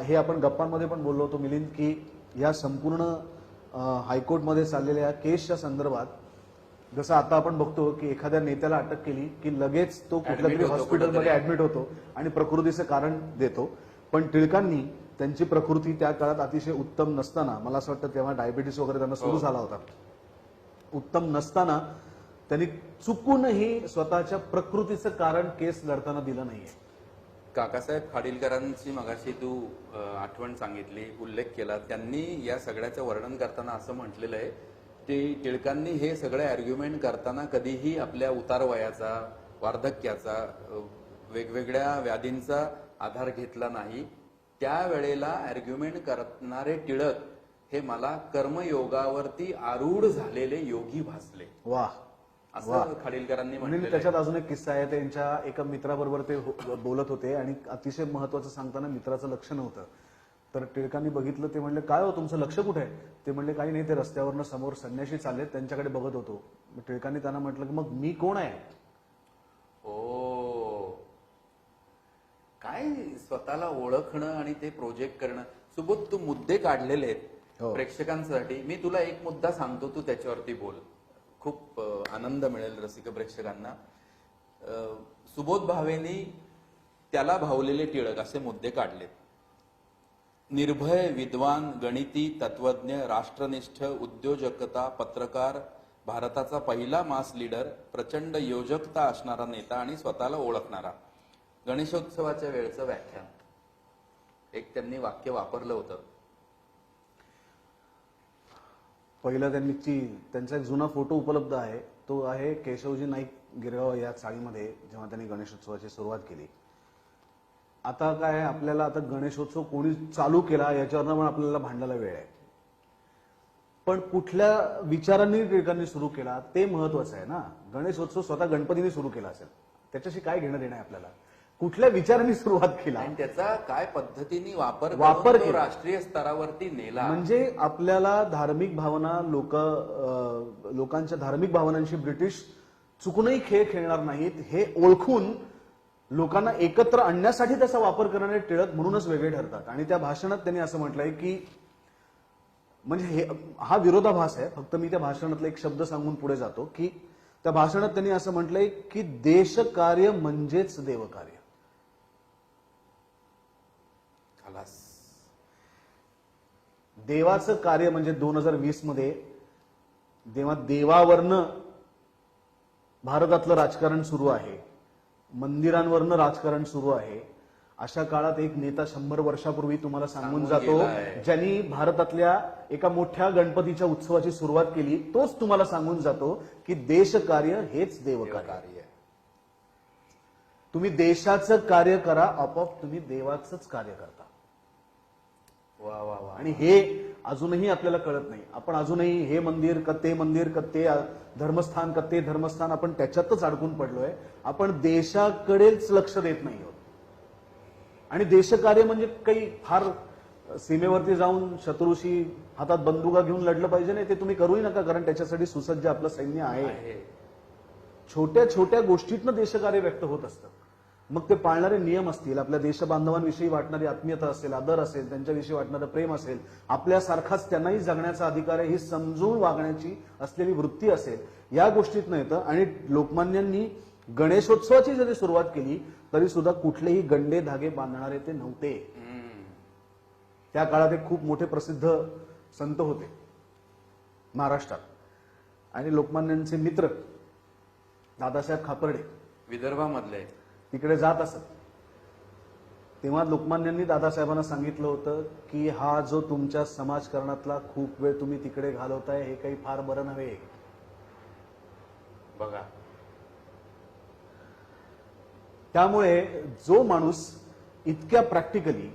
C: हे आपण गप्पांमध्ये पण बोललो होतो मिलिंद, की या संपूर्ण हायकोर्टमध्ये चाललेल्या केसच्या संदर्भात, जसं आता आपण बघतो की एखाद्या नेत्याला अटक केली की लगेच तो कुठल्या तरी हॉस्पिटलमध्ये ऍडमिट होतो आणि प्रकृतीचं कारण देतो. पण टिळकांनी त्यांची प्रकृती त्या काळात अतिशय उत्तम नसताना, मला असं वाटतं तेव्हा डायबिटीस वगैरे त्यांना सुरू झाला होता, उत्तम नसताना त्यांनी चुकूनही स्वतःच्या प्रकृतीचं कारण केस लढताना दिलं नाहीये.
B: काकासाहेब खाडीलकरांची मगाशी तू आठवण सांगितली, उल्लेख केला. त्यांनी या सगळ्याचं वर्णन करताना असं म्हटलेलं आहे ते टिळकांनी हे सगळे आर्ग्युमेंट करताना कधीही आपल्या उतार वयाचा, वार्धक्याचा, वेगवेगळ्या व्याधींचा आधार घेतला नाही. त्यावेळेला आर्ग्युमेंट करणारे टिळक हे मला कर्मयोगावरती आरूढ झालेले योगी भासले,
C: वा
B: असं खाडीलकरांनी
C: म्हणजे
B: म्हटलं.
C: त्याच्यात अजून एक किस्सा आहे. त्यांच्या एका मित्राबरोबर ते बोलत होते आणि अतिशय महत्वाचं सांगताना मित्राचं लक्ष नव्हतं. तर टिळकांनी बघितलं. ते म्हणले, काय हो तुमचं लक्ष कुठे आहे? ते म्हणले, काही नाही, ते रस्त्यावरनं समोर संन्याशी चाललेत, त्यांच्याकडे बघत होतो. टिळकांनी त्यांना म्हटलं की मग मी कोण आहे?
B: ओ, काय स्वतःला ओळखणं आणि ते प्रोजेक्ट करणं. सुबोध, तू मुद्दे काढलेले आहेत
C: हो.
B: प्रेक्षकांसाठी. मी तुला एक मुद्दा सांगतो, तू त्याच्यावरती बोल. खूप आनंद मिळेल रसिक प्रेक्षकांना. सुबोध भावेनी त्याला भावलेले टिळक असे मुद्दे काढलेत. निर्भय, विद्वान, गणिती, तत्वज्ञ, राष्ट्रनिष्ठ, उद्योजकता, पत्रकार, भारताचा पहिला मास लीडर, प्रचंड योजकता असणारा नेता आणि स्वतःला ओळखणारा. गणेशोत्सवाच्या वेळचं व्याख्यान एक त्यांनी वाक्य वापरलं होतं.
C: पहिलं त्यांचा एक जुना फोटो उपलब्ध आहे. तो आहे केशवजी नाईक गिरगाव या चाळीमध्ये, जेव्हा त्यांनी गणेशोत्सवाची सुरुवात केली. आता काय, आपल्याला आता गणेशोत्सव कोणी चालू केला याच्यावरनं पण आपल्याला भांडायला वेळ आहे. पण कुठल्या विचारांनी टिळकांनी सुरू केला ते महत्वाचं आहे ना. गणेशोत्सव स्वतः गणपतीने सुरू केला असेल, त्याच्याशी काय घेणं देणं आहे आपल्याला? कुठल्या विचारांनी सुरुवात केला
B: आणि त्याचा काय पद्धतीने वापर
C: वापर
B: करून तो
C: केला.
B: राष्ट्रीय स्तरावरती नेला.
C: म्हणजे आपल्याला धार्मिक भावना, लोकांच्या धार्मिक भावनांशी ब्रिटिश चुकूनही खेळ खेळणार नाहीत हे ओळखून लोकांना एकत्र आणण्यासाठी त्याचा वापर करणारे टिळक म्हणूनच वेगळे ठरतात. आणि त्या भाषणात त्यांनी असं म्हटलंय की, म्हणजे हा विरोधाभास आहे, फक्त मी त्या भाषणातला एक शब्द सांगून पुढे जातो की त्या भाषणात त्यांनी असं म्हटलंय की देशकार्य म्हणजेच देवकार्य.
B: खलास.
C: देवाचं कार्य म्हणजे 2020 मध्ये जेव्हा देवावरनं भारतातलं राजकारण सुरू आहे, मंदिरांवरनं राजकारण सुरू आहे, अशा काळात एक नेता 100 वर्षापूर्वी तुम्हाला सांगून जातो, ज्यांनी भारतातल्या एका मोठ्या गणपतीच्या उत्सवाची सुरुवात केली, तोच तुम्हाला सांगून जातो की देशकार्य हेच देवकार्य. तुम्ही देशाचं कार्य करा, आपोआप तुम्ही देवाचंच कार्य करता.
B: वा वा वा.
C: आणि हे अजूनही आपल्याला कळत नाही. आपण अजूनही हे मंदिर का ते मंदिर का ते धर्मस्थान का ते धर्मस्थान, आपण त्याच्यातच अडकून पडलोय. आपण देशाकडेच लक्ष देत नाही आहोत. आणि देशकार्य म्हणजे काही फार सीमेवरती जाऊन शत्रूशी हातात बंदुका घेऊन लढलं पाहिजे नाही, ते तुम्ही करूही नका, कारण त्याच्यासाठी सुसज्ज आपलं सैन्य आहे. छोट्या छोट्या गोष्टीतनं देशकार्य व्यक्त होत असतं. मग ते पाळणारे नियम असतील, आपल्या देशबांधवांविषयी वाटणारी आत्मीयता असेल, आदर असेल, त्यांच्याविषयी वाटणारं प्रेम असेल, आपल्यासारखाच त्यांनाही जगण्याचा अधिकार आहे ही समजून वागण्याची असलेली वृत्ती असेल, या गोष्टीतनं येतं. आणि लोकमान्यांनी गणेशोत्सवाची जरी सुरुवात केली तरी सुद्धा कुठलेही गंडे धागे बांधणारे ते नव्हते. त्या काळात एक खूप मोठे प्रसिद्ध संत होते महाराष्ट्रात, आणि लोकमान्यांचे मित्र दादासाहेब खापर्डे
B: विदर्भामधले
C: तिकडे जात असत. तेव्हा लोकमान्यांनी दादासाहेबांना सांगितलं होतं की हा जो तुमच्या समाजकारणातला खूप वेळ तुम्ही तिकडे घालवताय हे काही फार बरं नव्हे.
B: बघा,
C: त्यामुळे जो माणूस इतक्या प्रॅक्टिकली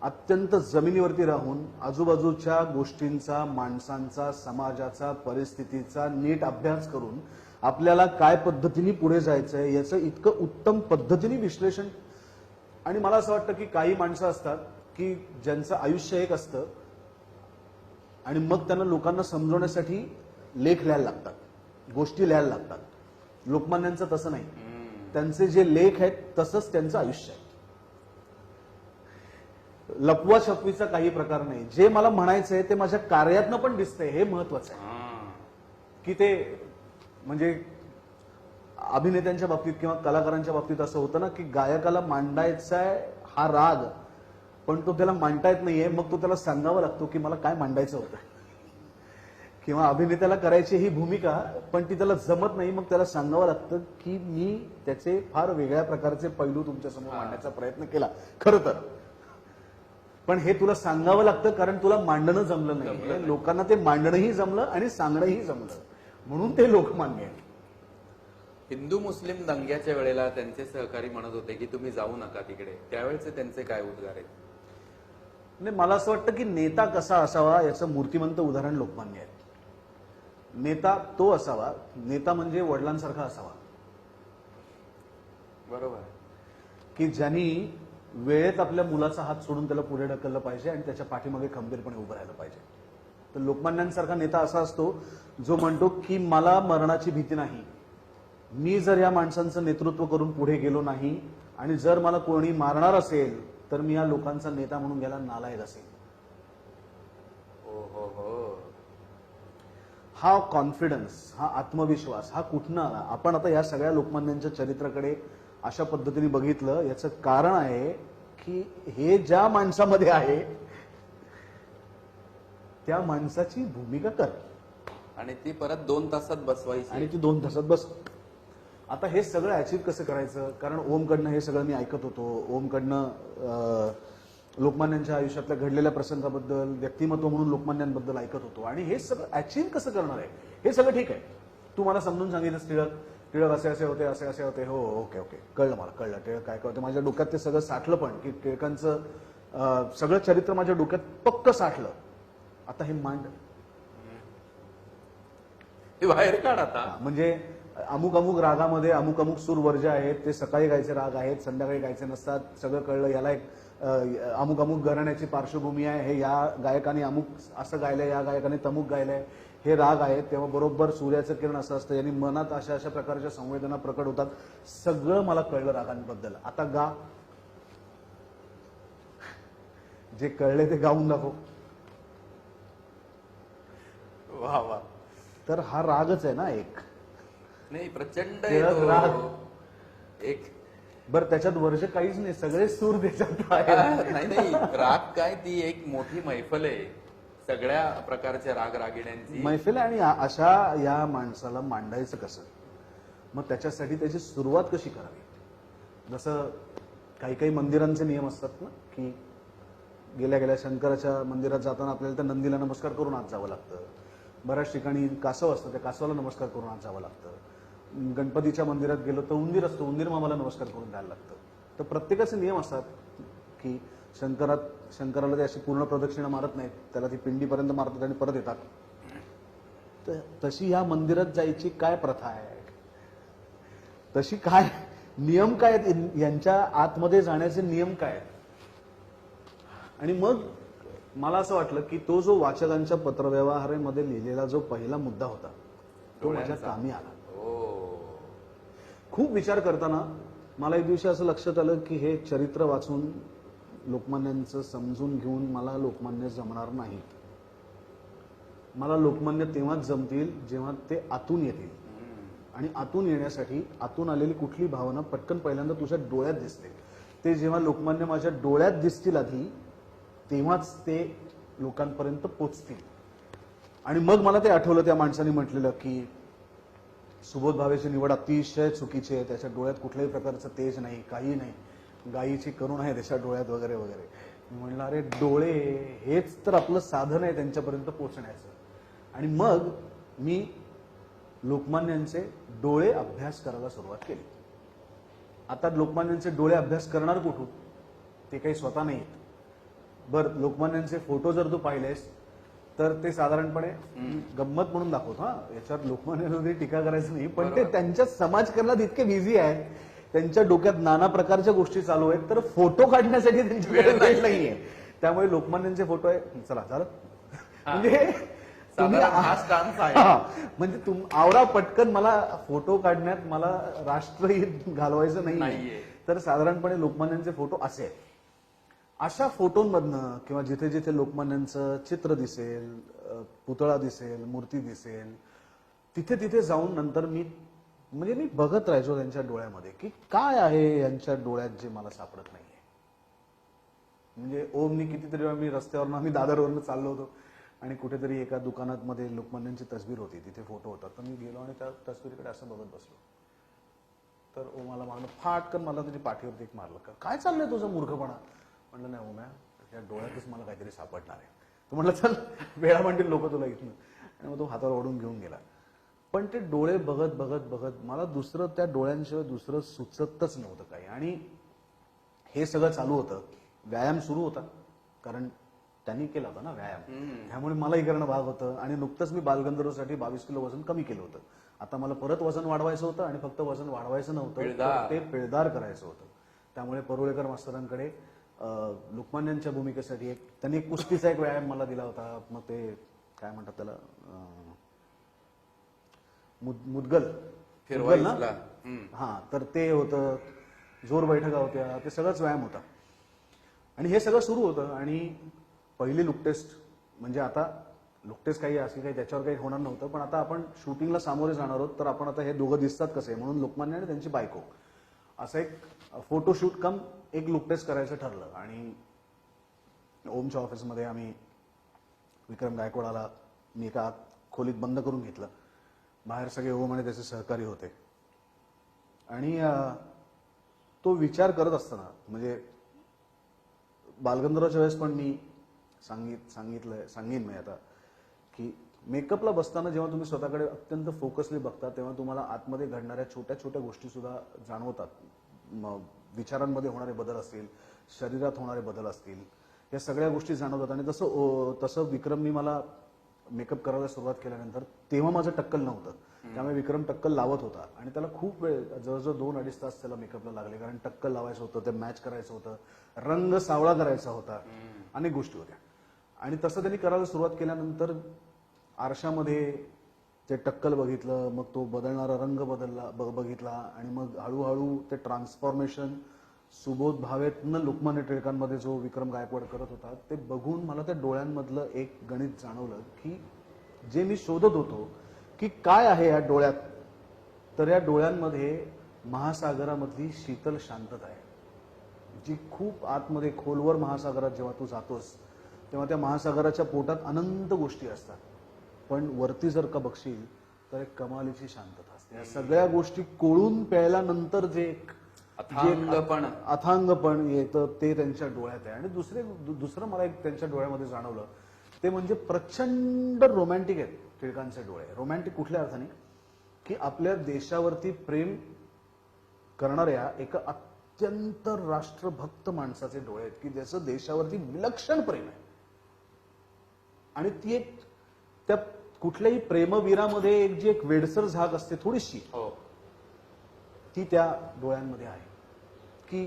C: अत्यंत जमिनीवरती राहून आजूबाजूच्या गोष्टींचा, माणसांचा, समाजाचा, परिस्थितीचा नीट अभ्यास करून आपल्याला काय पद्धतीने पुढे जायचंय याचं इतकं उत्तम पद्धतीने विश्लेषण. आणि मला असं वाटतं की काही माणसं असतात की ज्यांचं आयुष्य एक असतं आणि मग त्यांना लोकांना समजवण्यासाठी लेख लिहायला लागतात, गोष्टी लिहायला लागतात. लोकमान्यांचं तसं नाही. त्यांचे जे लेख आहेत तसंच त्यांचं आयुष्य आहे. लपवा छपवीचा काही प्रकार नाही. जे मला म्हणायचंय ते माझ्या कार्यातनं पण दिसतंय, हे महत्वाचं आहे. की ते म्हणजे अभिनेत्यांच्या बाबतीत किंवा कलाकारांच्या बाबतीत असं होतं ना की गायकाला मांडायचा आहे हा राग, पण तो त्याला मांडता येत नाहीये, मग तो त्याला सांगावा लागतो की मला काय मांडायचं होतं. किंवा अभिनेत्याला करायची ही भूमिका पण ती त्याला जमत नाही, मग त्याला सांगावं लागतं की मी त्याचे फार वेगळ्या प्रकारचे पैलू तुमच्यासमोर मांडण्याचा प्रयत्न केला खरं तर. पण हे तुला सांगावं लागतं कारण तुला मांडणं जमलं नाही. लोकांना ते मांडणंही जमलं आणि सांगणंही जमलं, म्हणून ते लोकमान्य आहे.
B: हिंदू मुस्लिम दंग्याच्या वेळेला त्यांचे सहकारी म्हणत होते की तुम्ही जाऊ नका तिकडे, त्यावेळेचे त्यांचे काय उद्गार आहेत?
C: म्हणजे मला असं वाटतं की नेता कसा असावा याचं मूर्तिमंत उदाहरण लोकमान्य आहे. नेता तो असावा, नेता म्हणजे वडिलांसारखा असावा
B: बरोबर.
C: की ज्यांनी वेळेत आपल्या मुलाचा हात सोडून त्याला पुढे ढकललं पाहिजे आणि त्याच्या पाठीमागे खंबीरपणे उभं राहिलं पाहिजे. तर लोकमान्यांसारखा नेता असा असतो जो म्हणतो की मला मरणाची भीती नाही, मी जर या माणसांचं नेतृत्व करून पुढे गेलो नाही आणि जर मला कोणी मारणार असेल तर मी या लोकांचा नेता म्हणून गेला नालायक असेल.
B: हो हो हो.
C: हा कॉन्फिडन्स, हा आत्मविश्वास हा कुठनं आला? आपण आता या सगळ्या लोकमान्यांच्या चरित्राकडे अशा पद्धतीने बघितलं, याचं कारण आहे की हे ज्या माणसामध्ये आहे त्या माणसाची भूमिका कर
B: आणि ती परत 2 तासात बसवायची.
C: आणि ती 2 तासात बस. आता हे सगळं अचीव्ह कसं करायचं? कारण ओमकडनं हे सगळं मी ऐकत होतो. ओमकडनं लोकमान्यांच्या आयुष्यातल्या घडलेल्या प्रसंगाबद्दल, व्यक्तिमत्व म्हणून लोकमान्यांबद्दल ऐकत होतो. आणि हे सगळं अचीव्ह कसं करणार आहे? हे सगळं ठीक आहे, तू मला समजून सांगितलंस टिळक असे असे होते, असे असे होते, हो ओके ओके, कळलं मला, कळलं टिळक काय काय होते. माझ्या डोक्यात ते सगळं साठलं पण की टिळकांचं सगळं चरित्र माझ्या डोक्यात पक्क साठलं. आता हे मांड,
B: हे बाहेर काढ आता.
C: म्हणजे अमुक अमुक रागामध्ये अमुक अमुक सूर वर्ज आहेत, ते सकाळी गायचे राग आहेत, संध्याकाळी गायचे नसतात, सगळं कळलं. याला एक अमुक अमुक घराण्याची पार्श्वभूमी आहे, हे या गायकाने अमुक असं गायलंय, या गायकाने तमुक गायलंय, हे राग आहेत. तेव्हा बरोबर सूर्याचं किरण असं असतं, यांनी मनात अशा अशा प्रकारच्या संवेदना प्रकट होतात. सगळं मला कळलं रागांबद्दल. आता गा, जे कळले ते गाऊन दाखव.
B: वा वा.
C: तर हा रागच आहे ना एक.
B: नाही, प्रचंड
C: टिळक
B: येतो.
C: राग.
B: एक
C: बरं त्याच्यात वर्ष काहीच नाही, सगळे सूर त्याच्यात आहे.
B: नाही नाही, राग काय, ती एक मोठी मैफल आहे सगळ्या प्रकारच्या राग रागिण्यांची.
C: मैफिल. आणि अशा या माणसाला मांडायचं कसं, मग त्याच्यासाठी त्याची सुरुवात कशी करावी? जसं काही काही मंदिरांचे नियम असतात ना, की गेल्या गेल्या शंकराच्या मंदिरात जाताना आपल्याला त्या नंदीला नमस्कार करून आत जावं लागतं. बऱ्याच ठिकाणी कासव असतं, त्या कासवाला नमस्कार करून आत जावं लागतं. गणपतीच्या मंदिरात गेलो तर उंदीर असतो, उंदीर मामाला नमस्कार करून द्यायला लागतं. तर प्रत्येकाचे नियम असतात की शंकराला ते अशी पूर्ण प्रदक्षिणा मारत नाहीत, त्याला ती पिंडीपर्यंत मारतात आणि परत येतात. तर तशी या मंदिरात जायची काय प्रथा आहे, तशी काय नियम काय आहेत, यांच्या आतमध्ये जाण्याचे नियम काय आहेत? आणि मग मला असं वाटलं की तो जो वाचकांच्या पत्रव्यवहारामध्ये लिहिलेला जो पहिला मुद्दा होता तो माझ्या कामी आला. खूप विचार करताना मला एक दिवशी असं लक्षात आलं की हे चरित्र वाचून लोकमान्यांचं समजून घेऊन मला लोकमान्य जमणार नाही. मला लोकमान्य तेव्हाच जमतील जेव्हा ते आतून येतील. आणि आतून येण्यासाठी आतून आलेली कुठली भावना पटकन पहिल्यांदा तुझ्या डोळ्यात दिसते. ते जेव्हा लोकमान्य माझ्या डोळ्यात दिसतील आधी, तेव्हाच ते लोकांपर्यंत पोचतील. आणि मग मला ते आठवलं, त्या माणसाने म्हटलेलं की सुबोध भावेची निवड अतिशय चुकीची आहे, त्याच्या डोळ्यात कुठल्याही प्रकारचं तेज नाही, काही नाही, गायीची करुणा आहे त्याच्या डोळ्यात वगैरे वगैरे. मी म्हणलं अरे डोळे हेच तर आपलं साधन आहे त्यांच्यापर्यंत पोहोचण्याचं. आणि मग मी लोकमान्यांचे डोळे अभ्यास करायला सुरुवात केली. आता लोकमान्यांचे डोळे अभ्यास करणार कुठून, ते काही स्वतः नाही. बर लोकमान्यांचे फोटो जर तू पाहिलेस तर ते साधारणपणे गंमत म्हणून दाखवतो. हा, याच्यावर लोकमान्यांवर टीका करायचं नाही, पण ते त्यांच्या समाजकारणात इतके बिझी आहेत, त्यांच्या डोक्यात नाना प्रकारच्या गोष्टी चालू आहेत, तर फोटो काढण्यासाठी त्यांच्याकडे वेळ नाहीये. त्यामुळे लोकमान्यांचे फोटो आहे, चला झालं. म्हणजे तुम्ही म्हणजे आवरा पटकन, मला फोटो काढण्यात मला राष्ट्रहित घालवायचं नाही. तर साधारणपणे लोकमान्यांचे फोटो असे आहेत. अशा फोटोंमधनं किंवा जिथे जिथे लोकमान्यांचं चित्र दिसेल, पुतळा दिसेल, मूर्ती दिसेल, तिथे तिथे जाऊन नंतर मी बघत राहायचो त्यांच्या डोळ्यामध्ये की काय आहे यांच्या डोळ्यात जे मला सापडत नाहीये. म्हणजे ओमनी कितीतरी वेळा, मी रस्त्यावरनं, आम्ही दादरवरनं चाललो होतो आणि कुठेतरी एका दुकानात मध्ये लोकमान्यांची तस्वीर होती, तिथे फोटो होता. तर मी गेलो आणि त्या तस्वीरीकडे असं बघत बसलो. तर ओमाला मागणं फाटकन मला त्याची पाठीवरती एक मारलं. काय चाललंय तुझा मूर्खपणा? म्हणलं नाही ओम्या, या डोळ्यातच मला काहीतरी सापडणार आहे. तो म्हटलं चल वेळा म्हणतील लोक तुला इथून, आणि मग तो हातावर ओढून घेऊन गेला. पण ते डोळे बघत बघत बघत मला दुसरं त्या डोळ्यांशिवाय दुसरं सुचतच नव्हतं काही. आणि हे सगळं चालू होतं, व्यायाम सुरू होता, कारण त्यांनी केला होता ना व्यायाम, त्यामुळे मलाही करणं भाग होतं. आणि नुकतंच मी बालगंधर्वसाठी 22 किलो वजन कमी केलं होतं. आता मला परत वजन वाढवायचं होतं, आणि फक्त वजन वाढवायचं नव्हतं, तर ते पिळदार करायचं होतं. त्यामुळे परुळेकर मास्तरांकडे लोकमान्यांच्या भूमिकेसाठी त्यांनी एक कुस्तीचा एक व्यायाम मला दिला होता. मग ते काय म्हणतात त्याला, मुदगल ना, हा, तर ते होतं, जोर बैठका होत्या, ते सगळंच व्यायाम होता. आणि हे सगळं सुरू होतं. आणि पहिली लुक टेस्ट म्हणजे आता लुक टेस्ट काही अशी काही त्याच्यावर काही होणार नव्हतं, पण आता आपण शूटिंगला सामोरे जाणार आहोत, तर आपण आता हे दोघं दिसतात कसे, म्हणून लोकमान्य आणि त्यांची बायको असं एक फोटोशूट कम एक लुक टेस्ट करायचं ठरलं. आणि ओमच्या ऑफिसमध्ये आम्ही विक्रम गायकवाडाला मी एका खोलीत बंद करून घेतलं. बाहेर सगळे ओम आणि त्याचे सहकारी होते. आणि तो विचार करत असताना, म्हणजे बालगंधर्वच्या वेळेस पण मी सांगीन मी आता, की मेकअपला बसताना जेव्हा तुम्ही स्वतःकडे अत्यंत फोकसली बघता, तेव्हा तुम्हाला आतमध्ये घडणाऱ्या छोट्या छोट्या गोष्टी सुद्धा जाणवतात. विचारांमध्ये होणारे बदल असतील, शरीरात होणारे बदल असतील, या सगळ्या गोष्टी जाणवतात. आणि तसं विक्रमनी मला मेकअप करायला सुरुवात केल्यानंतर तेव्हा माझं टक्कल नव्हतं, त्यामुळे विक्रम टक्कल लावत होता. आणि त्याला खूप वेळ, जवळजवळ 2-2.5 तास त्याला मेकअपला लागले, कारण टक्कल लावायचं होतं, ते मॅच करायचं होतं, रंग सावळा करायचा होता, अनेक गोष्टी होत्या. आणि तसं त्यांनी करायला सुरुवात केल्यानंतर आरशामध्ये ते टक्कल बघितलं, मग तो बदलणारा रंग बघितला, आणि मग हळूहळू ते ट्रान्सफॉर्मेशन सुबोध भावेतनं लोकमान्य टिळकांमध्ये जो विक्रम गायकवाड करत होता, ते बघून मला त्या डोळ्यांमधलं एक गणित जाणवलं, की जे मी शोधत होतो की काय आहे या डोळ्यात, तर या डोळ्यांमध्ये महासागरामधली शीतल शांतता आहे, जी खूप आतमध्ये खोलवर महासागरात जेव्हा तू जातोस तेव्हा त्या महासागराच्या पोटात अनंत गोष्टी असतात, पण वरती जर का बघशील तर एक कमालीची शांतता असते. या सगळ्या गोष्टी कोळून प्यायल्यानंतर जे एक अथांगपण येतं ते त्यांच्या डोळ्यात आहे. आणि दुसरं मला एक त्यांच्या डोळ्यामध्ये जाणवलं, ते म्हणजे प्रचंड रोमॅन्टिक आहेत टिळकांचे डोळे. रोमॅन्टिक कुठल्या अर्थाने, की आपल्या देशावरती प्रेम करणाऱ्या एका अत्यंत राष्ट्रभक्त माणसाचे डोळे आहेत, की ज्याचं देशावरती विलक्षण प्रेम आहे. आणि ती एक त्या कुठल्याही प्रेमवीरामध्ये एक जी एक वेडसर झाक असते थोडीशी, ती त्या डोळ्यांमध्ये आहे. की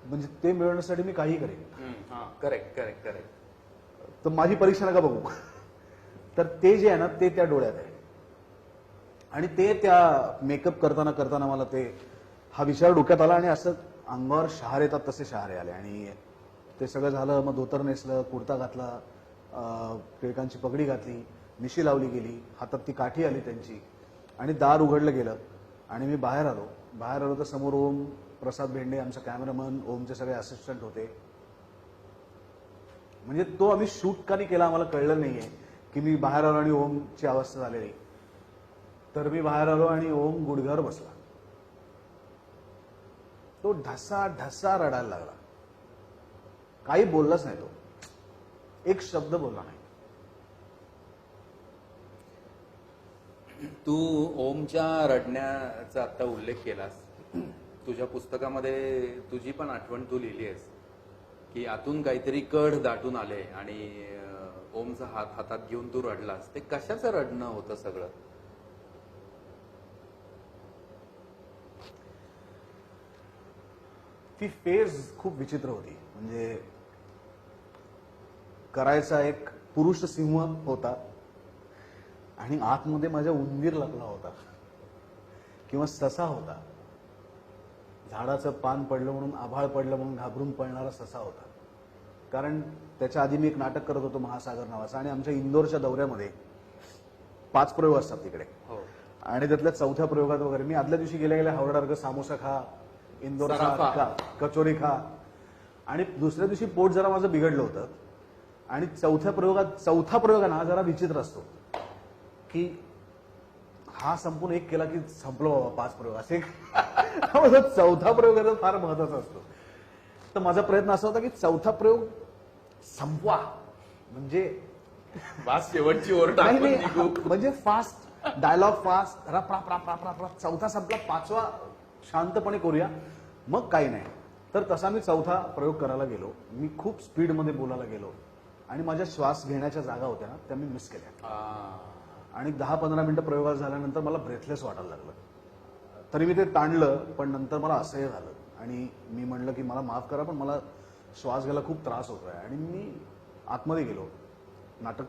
C: म्हणजे ते मिळवण्यासाठी मी काही करेन.
B: करेक्ट.
C: तर माझी परीक्षा नका बघू. तर ते जे आहे ना, ते त्या डोळ्यात आहे. आणि ते त्या मेकअप करताना मला हा विचार डोक्यात आला, आणि असं अंगावर शहारे येतात तसे शहारे आले. आणि ते सगळं झालं. मग धोतर नेसलं, कुर्ता घातला, टिळकांची पगडी घातली, मिशी लावली गेली, हातात ती काठी आली त्यांची, आणि दार उघडलं गेलं. आणि मी बाहेर आलो तर समोर ओम प्रसाद भेंडे, आमचा कॅमेरामन, ओमचे सगळे असिस्टंट होते. म्हणजे तो आम्ही शूट का नाही केला आम्हाला कळलं नाहीये, की मी बाहेर आलो आणि ओमची अवस्था झालेली. तर मी बाहेर आलो आणि ओम गुडघ्यावर बसला. तो ढसा रडायला लागला. काही बोललाच नाही, तो एक शब्द बोलला नाही.
B: तू ओमच्या रडण्याचा आता उल्लेख केलास. तुझ्या पुस्तकामध्ये तुझी पण आठवण तू लिहिली आहेस, की आतून काहीतरी कढ दाटून आले आणि ओमचा हात हातात घेऊन तू रडलास. ते कशाचं रडणं होतं सगळं?
C: ती फेज खूप विचित्र होती. म्हणजे करायचा एक पुरुष सिंह होता, आणि आतमध्ये माझ्या उंदीर लपला होता किंवा ससा होता. झाडाचं पान पडलं म्हणून, आभाळ पडलं म्हणून घाबरून पळणारा ससा होता. कारण त्याच्या आधी मी एक नाटक करत होतो महासागर नावाचं, आणि आमच्या इंदोरच्या दौऱ्यामध्ये 5 प्रयोग असतात तिकडे. आणि त्यातल्या 4थ्या प्रयोगात वगैरे मी आदल्या दिवशी गेल्या हावडार्ग सामोसा खा, इंदोर खा, कचोरी खा, आणि दुसऱ्या दिवशी पोट जरा माझं बिघडलं होतं. आणि चौथा प्रयोग ना जरा विचित्र असतो, की हा संपून एक केला की संपलो बाबा 5 प्रयोग असे. 4था प्रयोग फार महत्वाचा असतो. तर माझा प्रयत्न असा होता की चौथा प्रयोग संपवा, म्हणजे
B: वास शेवटची ओर
C: नाही,
B: टाकून
C: नाही,
B: निघू.
C: म्हणजे फास्ट डायलॉग, फास्ट रप रप रप रप रप रप. चौथा संपला, पाचवा शांतपणे करूया, मग काही नाही. तर तसा मी चौथा प्रयोग करायला गेलो. मी खूप स्पीडमध्ये बोलायला गेलो आणि माझ्या श्वास घेण्याच्या जागा होत्या ना त्या मी मिस केल्या. आणि 10-15 मिनिटं प्रयोग झाल्यानंतर मला ब्रेथलेस वाटायला लागलं. तरी मी ते ताणलं, पण नंतर मला असह्य झालं आणि मी म्हणलं की मला माफ करा, पण मला श्वास घ्यायला खूप त्रास होतोय. आणि मी आतमध्ये गेलो. नाटक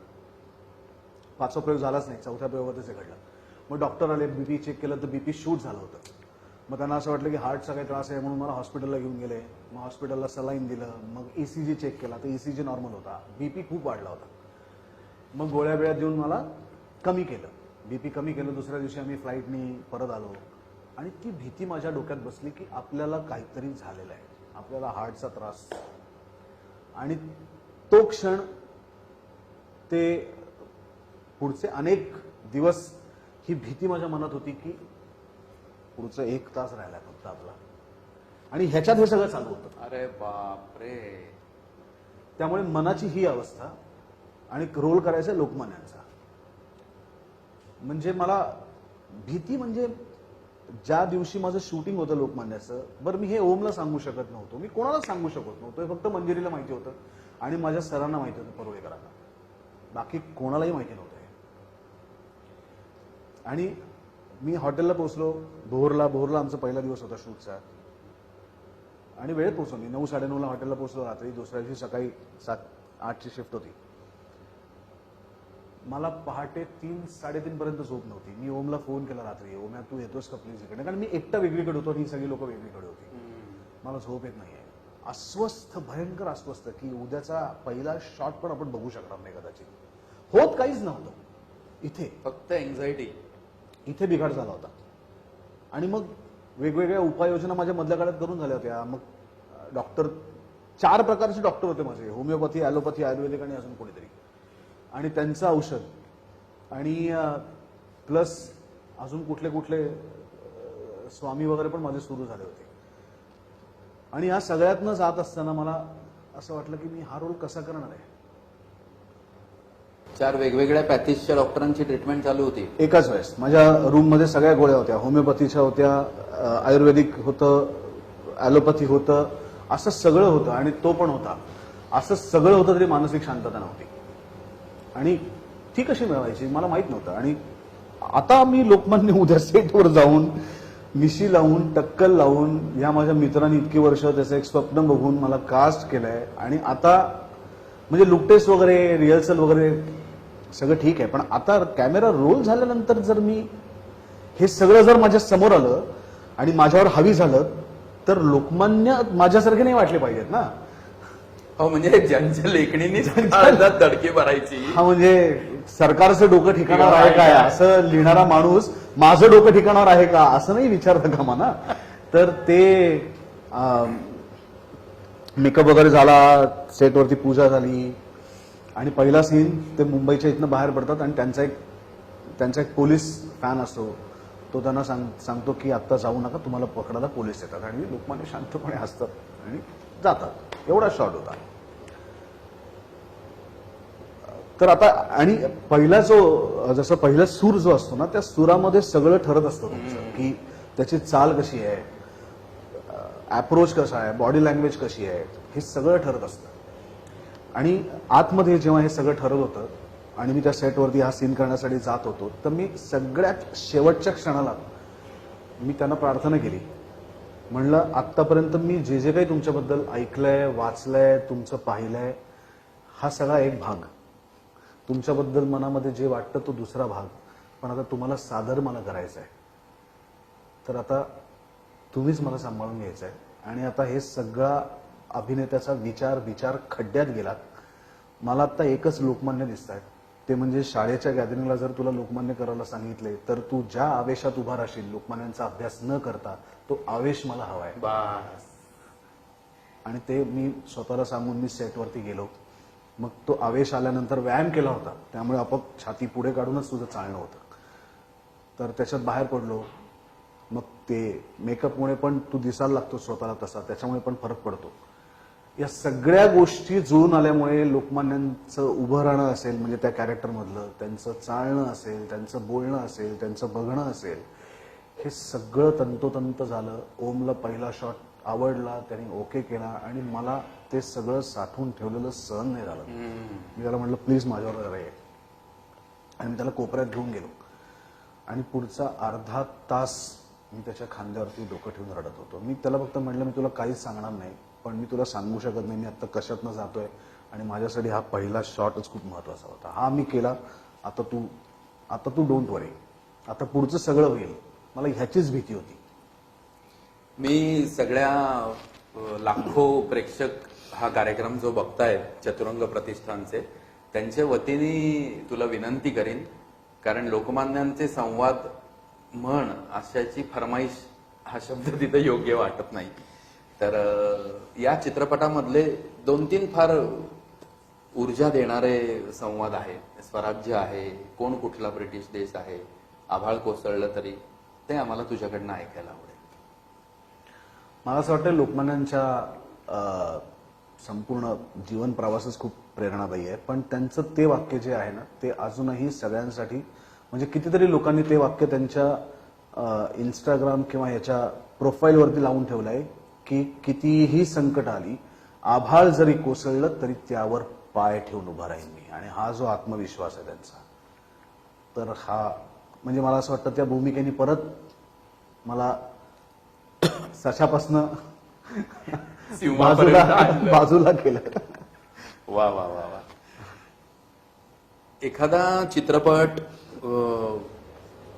C: 5वा प्रयोग झालाच नाही, 4थ्या प्रयोगातच हे घडलं. मग डॉक्टर आले, बीपी चेक केलं तर बीपी शूट झालं होतं. मग त्यांना असं वाटलं की हार्टचा काही त्रास आहे म्हणून मला हॉस्पिटलला घेऊन गेले. मग हॉस्पिटलला सलाईन दिलं, मग ईसीजी चेक केला तर ईसीजी नॉर्मल होता, बीपी खूप वाढला होता. मग गोळ्या बिळ्या देऊन मला कमी केलं, बीपी कमी केलं. दुसऱ्या दिवशी आम्ही फ्लाईटनी परत आलो आणि ती भीती माझ्या डोक्यात बसली की आपल्याला काहीतरी झालेलं आहे, आपल्याला हार्टचा त्रास. आणि तो क्षण, ते पुढचे अनेक दिवस ही भीती माझ्या मनात होती की पुढचं 1 तास राहिला फक्त आपला, आणि ह्याच्यात हे सगळं चालू होतं.
B: अरे बापरे.
C: त्यामुळे मनाची ही अवस्था आणि रोल करायचा लोकमान्यांचा. म्हणजे मला भीती, म्हणजे ज्या दिवशी माझं शूटिंग होतं लोकमान्याचं, बरं मी हे ओमला सांगू शकत नव्हतो, मी कोणाला सांगू शकत नव्हतो, हे फक्त मंजिरीला माहिती होतं आणि माझ्या सरांना माहिती होतं, परुळेकरांना. बाकी कोणालाही माहिती नव्हतं. आणि मी हॉटेलला पोहोचलो भोरला आमचा पहिला दिवस होता शूटचा, आणि वेळेत पोहोचलो. मी 9-9:30ला हॉटेलला पोहोचलो रात्री. दुसऱ्या दिवशी सकाळी 7-8ची शिफ्ट होती. मला पहाटे 3-3:30 पर्यंत झोप नव्हती. मी ओमला फोन केला रात्री, ओम्या तू येतोस का प्लीज इकडे, कारण मी एकटा वेगळीकडे होतो आणि ही सगळी लोक वेगळीकडे होती. मला झोप येत नाहीये, अस्वस्थ, भयंकर अस्वस्थ, की उद्याचा पहिला शॉट पण आपण बघू शकणार नाही कदाचित. होत काहीच नव्हतं इथे,
B: फक्त एन्झायटी.
C: इथे बिघाड झाला होता. आणि मग वेगवेगळ्या उपाययोजना माझ्या मधल्या काळात करून झाल्या होत्या. मग डॉक्टर, 4 प्रकारचे डॉक्टर होते माझे, होमिओपॅथी, ॲलोपॅथी, आयुर्वेदिक आणि अजून कोणीतरी, आणि त्यांचं औषध, आणि प्लस अजून कुठले कुठले स्वामी वगैरे पण माझे सुरू झाले होते. आणि या सगळ्यातनं जात असताना मला असं वाटलं की मी हा रोल कसा करणार आहे.
B: 4 वेगवेगळ्या पॅथीजच्या डॉक्टरांची ट्रीटमेंट चालू होती
C: एकाच वेळेस. माझ्या रूममध्ये सगळ्या गोळ्या होत्या, होमिओपॅथीच्या होत्या, आयुर्वेदिक होतं, ॲलोपॅथी होतं, असं सगळं होतं. आणि तो पण होता. असं सगळं होतं तरी मानसिक शांतता नव्हती. आणि ती कशी मिळवायची मला माहित नव्हतं. आणि आता मी लोकमान्य उद्या सेटवर जाऊन मिशी लावून, टक्कल लावून, या माझ्या मित्रांनी इतकी वर्ष त्याचं एक स्वप्न बघून मला कास्ट केलंय. आणि आता म्हणजे लुक टेस्ट वगैरे, रिहर्सल वगैरे सगळं ठीक आहे, पण आता कॅमेरा रोल झाल्यानंतर जर मी हे सगळं जर माझ्या समोर आलं आणि माझ्यावर हावी झालं तर लोकमान्य माझ्यासारखे नाही वाटले पाहिजेत ना.
B: हो, म्हणजे ज्यांच्या लेखणीने धडकी भरायची.
C: हा, म्हणजे सरकारचं डोकं ठिकाणावर आहे काय असं लिहिणारा माणूस माझं डोकं ठिकाणावर आहे का असं नाही विचारतं का मला. तर ते मेकअप वगैरे झाला, सेटवरती पूजा झाली, आणि पहिला सीन ते मुंबईच्या इथनं बाहेर पडतात आणि त्यांचा एक पोलीस फॅन असतो, तो त्यांना सांगतो की आत्ता जाऊ नका, तुम्हाला पकडायला पोलीस येतात. आणि लोकमान्य शांतपणे हसतात आणि जातात. एवढा शॉट होता. तर आता, आणि पहिला जो, जसं पहिला सूर जो असतो ना, त्या सुरामध्ये सगळं ठरत असतं तुमचं, की त्याची चाल कशी आहे, अप्रोच कसा आहे, बॉडी लँग्वेज कशी आहे, हे सगळं ठरत असतं. आणि आतमध्ये जेव्हा हे सगळं ठरत होतं आणि मी त्या सेटवरती हा सीन करण्यासाठी जात होतो, तर मी सगळ्यात शेवटच्या क्षणाला मी त्यांना प्रार्थना केली. म्हणलं आत्तापर्यंत मी जे जे काही तुमच्याबद्दल ऐकलंय, वाचलंय, तुमचं पाहिलंय, हा सगळा एक भाग, तुमच्याबद्दल मनामध्ये जे वाटतं तो दुसरा भाग, पण आता तुम्हाला सादर मला करायचं आहे. तर आता तुम्हीच मला सांभाळून घ्यायचं आहे. आणि आता हे सगळा अभिनेत्याचा विचार खड्ड्यात गेलात. मला आता एकच लोकमान्य दिसत आहेत, ते म्हणजे शाळेच्या गॅदरिंगला जर तुला लोकमान्य करायला सांगितले तर तू ज्या आवेशात उभा राहशील, लोकमान्यांचा अभ्यास न करता, तो आवेश मला हवाय.
B: बस.
C: आणि ते मी स्वतःला सांगून मी सेटवरती गेलो. मग तो आवेश आल्यानंतर व्यायाम केला होता, त्यामुळे आपोआप छाती पुढे काढूनच तुझं चालणं होतं. तर त्याच्यात बाहेर पडलो. मग ते मेकअपमुळे पण तू दिसायला लागतो स्वतःला तसा, त्याच्यामुळे पण फरक पडतो. या सगळ्या गोष्टी जुळून आल्यामुळे लोकमान्यांचं उभं राहणं असेल, म्हणजे त्या कॅरेक्टरमधलं त्यांचं चालणं असेल, त्यांचं बोलणं असेल, त्यांचं बघणं असेल, हे सगळं तंतोतंत झालं. ओमला पहिला शॉट आवडला, त्याने ओके केला आणि मला ते सगळं साठवून ठेवलेलं सहन नाही झालं. मी त्याला म्हटलं प्लीज माझ्यावर जरा ये, आणि मी त्याला कोपऱ्यात घेऊन गेलो आणि पुढचा अर्धा तास मी त्याच्या खांद्यावरती डोकं ठेवून रडत होतो. मी त्याला फक्त म्हटलं मी तुला काहीच सांगणार नाही, पण मी तुला सांगू शकत नाही मी आता कशातनं जातोय आणि माझ्यासाठी हा पहिला शॉटच खूप महत्वाचा होता. हा मी केला. आता तू डोंट वरी, आता पुढचं सगळं होईल. मला ह्याचीच भीती होती.
B: मी सगळ्या लाखो प्रेक्षक हा कार्यक्रम जो बघतायत चतुरंग प्रतिष्ठानचे, त्यांच्या वतीने तुला विनंती करीन, कारण लोकमान्यांचे संवाद म्हण अशाची फरमाईश हा शब्द तिथे योग्य वाटत नाही. तर या चित्रपटामधले 2-3 फार ऊर्जा देणारे संवाद आहेत. स्वराज्य आहे, कोण कुठला ब्रिटिश देश आहे, आभाळ कोसळलं तरी, ते आम्हाला तुझ्याकडनं ऐकायला आवडेल.
C: मला असं वाटतं लोकमान्यांच्या संपूर्ण जीवन प्रवासच खूप प्रेरणादायी आहे, पण त्यांचं ते वाक्य जे आहे ना, ते अजूनही सगळ्यांसाठी, म्हणजे कितीतरी लोकांनी ते वाक्य त्यांच्या इंस्टाग्राम किंवा ह्याच्या प्रोफाईलवरती लावून ठेवलं आहे की कितीही संकट आली, आभाळ जरी कोसळलं तरी त्यावर पाय ठेवून उभा राहीन मी. आणि हा जो आत्मविश्वास आहे त्यांचा, तर हा म्हणजे मला असं वाटतं त्या भूमिकेने परत मला सशापासनं बाजूला केलं.
B: वा वा वा वा. एखादा चित्रपट,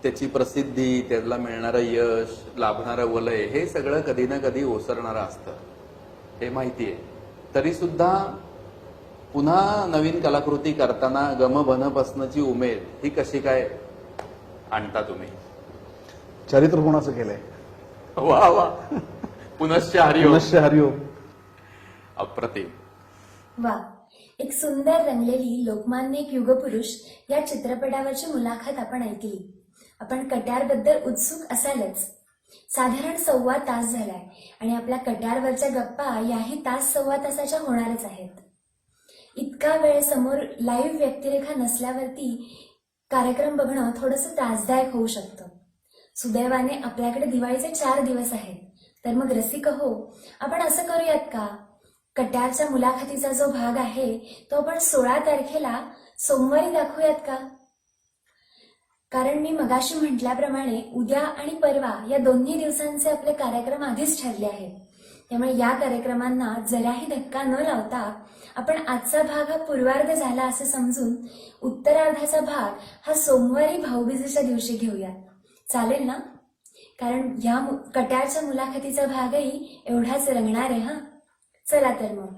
B: त्याची प्रसिद्धी, त्याला मिळणारं यश, लाभणारं वलय, हे सगळं कधी ना कधी ओसरणारं असतं, हे माहितीये. तरी सुद्धा पुन्हा नवीन कलाकृती करताना गमभनपासनची उमेद ही कशी काय आणता तुम्ही?
C: चरित्र कोणाचं केलंय?
B: वा वा. पुनश्च हरिओम.
C: पुनश्च हरिओम.
B: अप्रतिम.
A: वा. एक सुंदर रंगलेली लोकमान्य एक युगपुरुष या चित्रपटावरची मुलाखत आपण ऐकली. आपण कट्यारबद्दल उत्सुक असालच. साधारण 1.25 तास झालाय आणि आपल्या कट्यारवरच्या गप्पा याही तास 1.25 तासाच्या होणारच आहेत. इतका वेळ समोर लाईव्ह व्यक्तिरेखा नसल्यावरती कार्यक्रम बघणं थोडंसं त्रासदायक होऊ शकतं. सुदैवाने आपल्याकडे दिवाळीचे 4 दिवस आहेत. तर मग रसिक हो, आपण असं करूयात का, कट्यारच्या मुलाखतीचा जो भाग आहे तो आपण 16 तारखेला सोमवारी दाखवूयात का? कारण मी मगाशी म्हटल्याप्रमाणे उद्या आणि परवा या दोन्ही दिवसांचे आपले कार्यक्रम आधीच ठरले आहेत. त्यामुळे या कार्यक्रमांना जराही धक्का न लावता आपण आजचा भाग हा पूर्वार्ध झाला असं समजून उत्तरार्धाचा भाग हा सोमवारी भाऊबीजेच्या दिवशी घेऊयात. चालेल ना? कारण या कट्यारच्या मुलाखतीचा भागही एवढाच रंगणार आहे. हा, चला तर मग.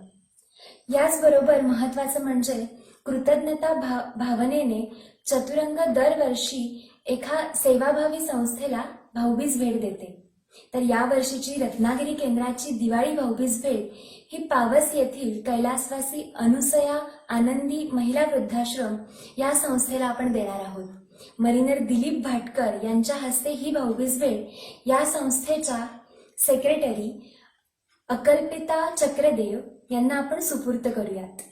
A: याचबरोबर महत्वाचं म्हणजे कृतज्ञता भावनेने चतुरंग दरवर्षी एका सेवाभावी संस्थेला भाऊबीज भेट देते. तर या वर्षीची रत्नागिरी केंद्राची दिवाळी भाऊबीज भेट ही पावस येथील कैलासवासी अनुसया आनंदी महिला वृद्धाश्रम या संस्थेला आपण देणार आहोत. मरीनर दिलीप भाटकर यांच्या हस्ते ही भाऊबीज भेट या संस्थेच्या सेक्रेटरी अकल्पिता चक्रदेव यांना आपण सुपूर्त करूयात.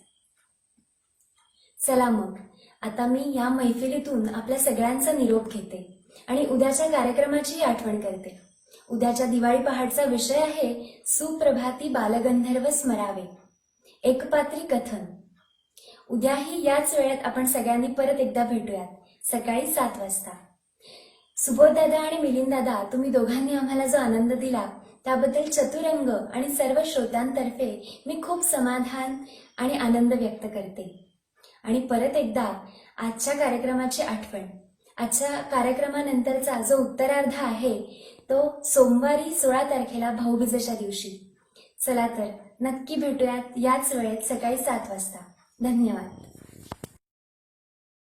A: चला मग, आता मी या मैफिलीतून आपल्या सगळ्यांचा निरोप घेते आणि उद्याच्या कार्यक्रमाची आठवण करते. उद्याच्या दिवाळी पहाटचा विषय आहे सुप्रभाती बालगंधर्व स्मरावे, एकपात्री कथन. उद्याही याच वेळेत आपण सगळ्यांनी परत एकदा भेटूयात, सकाळी 7 वाजता. सुबोध दादा आणि मिलिंद दादा, तुम्ही दोघांनी आम्हाला जो आनंद दिला त्याबद्दल चतुरंग आणि सर्व श्रोत्यांतर्फे मी खूप समाधान आणि आनंद व्यक्त करते. आणि परत एकदा आजच्या कार्यक्रमाची आठवण, आजच्या कार्यक्रमानंतरचा जो उत्तरार्ध आहे तो सोमवारी 16 तारखेला भाऊबीजेच्या दिवशी. चला तर नक्की भेटूयात याच वेळेत सकाळी 7 वाजता. धन्यवाद.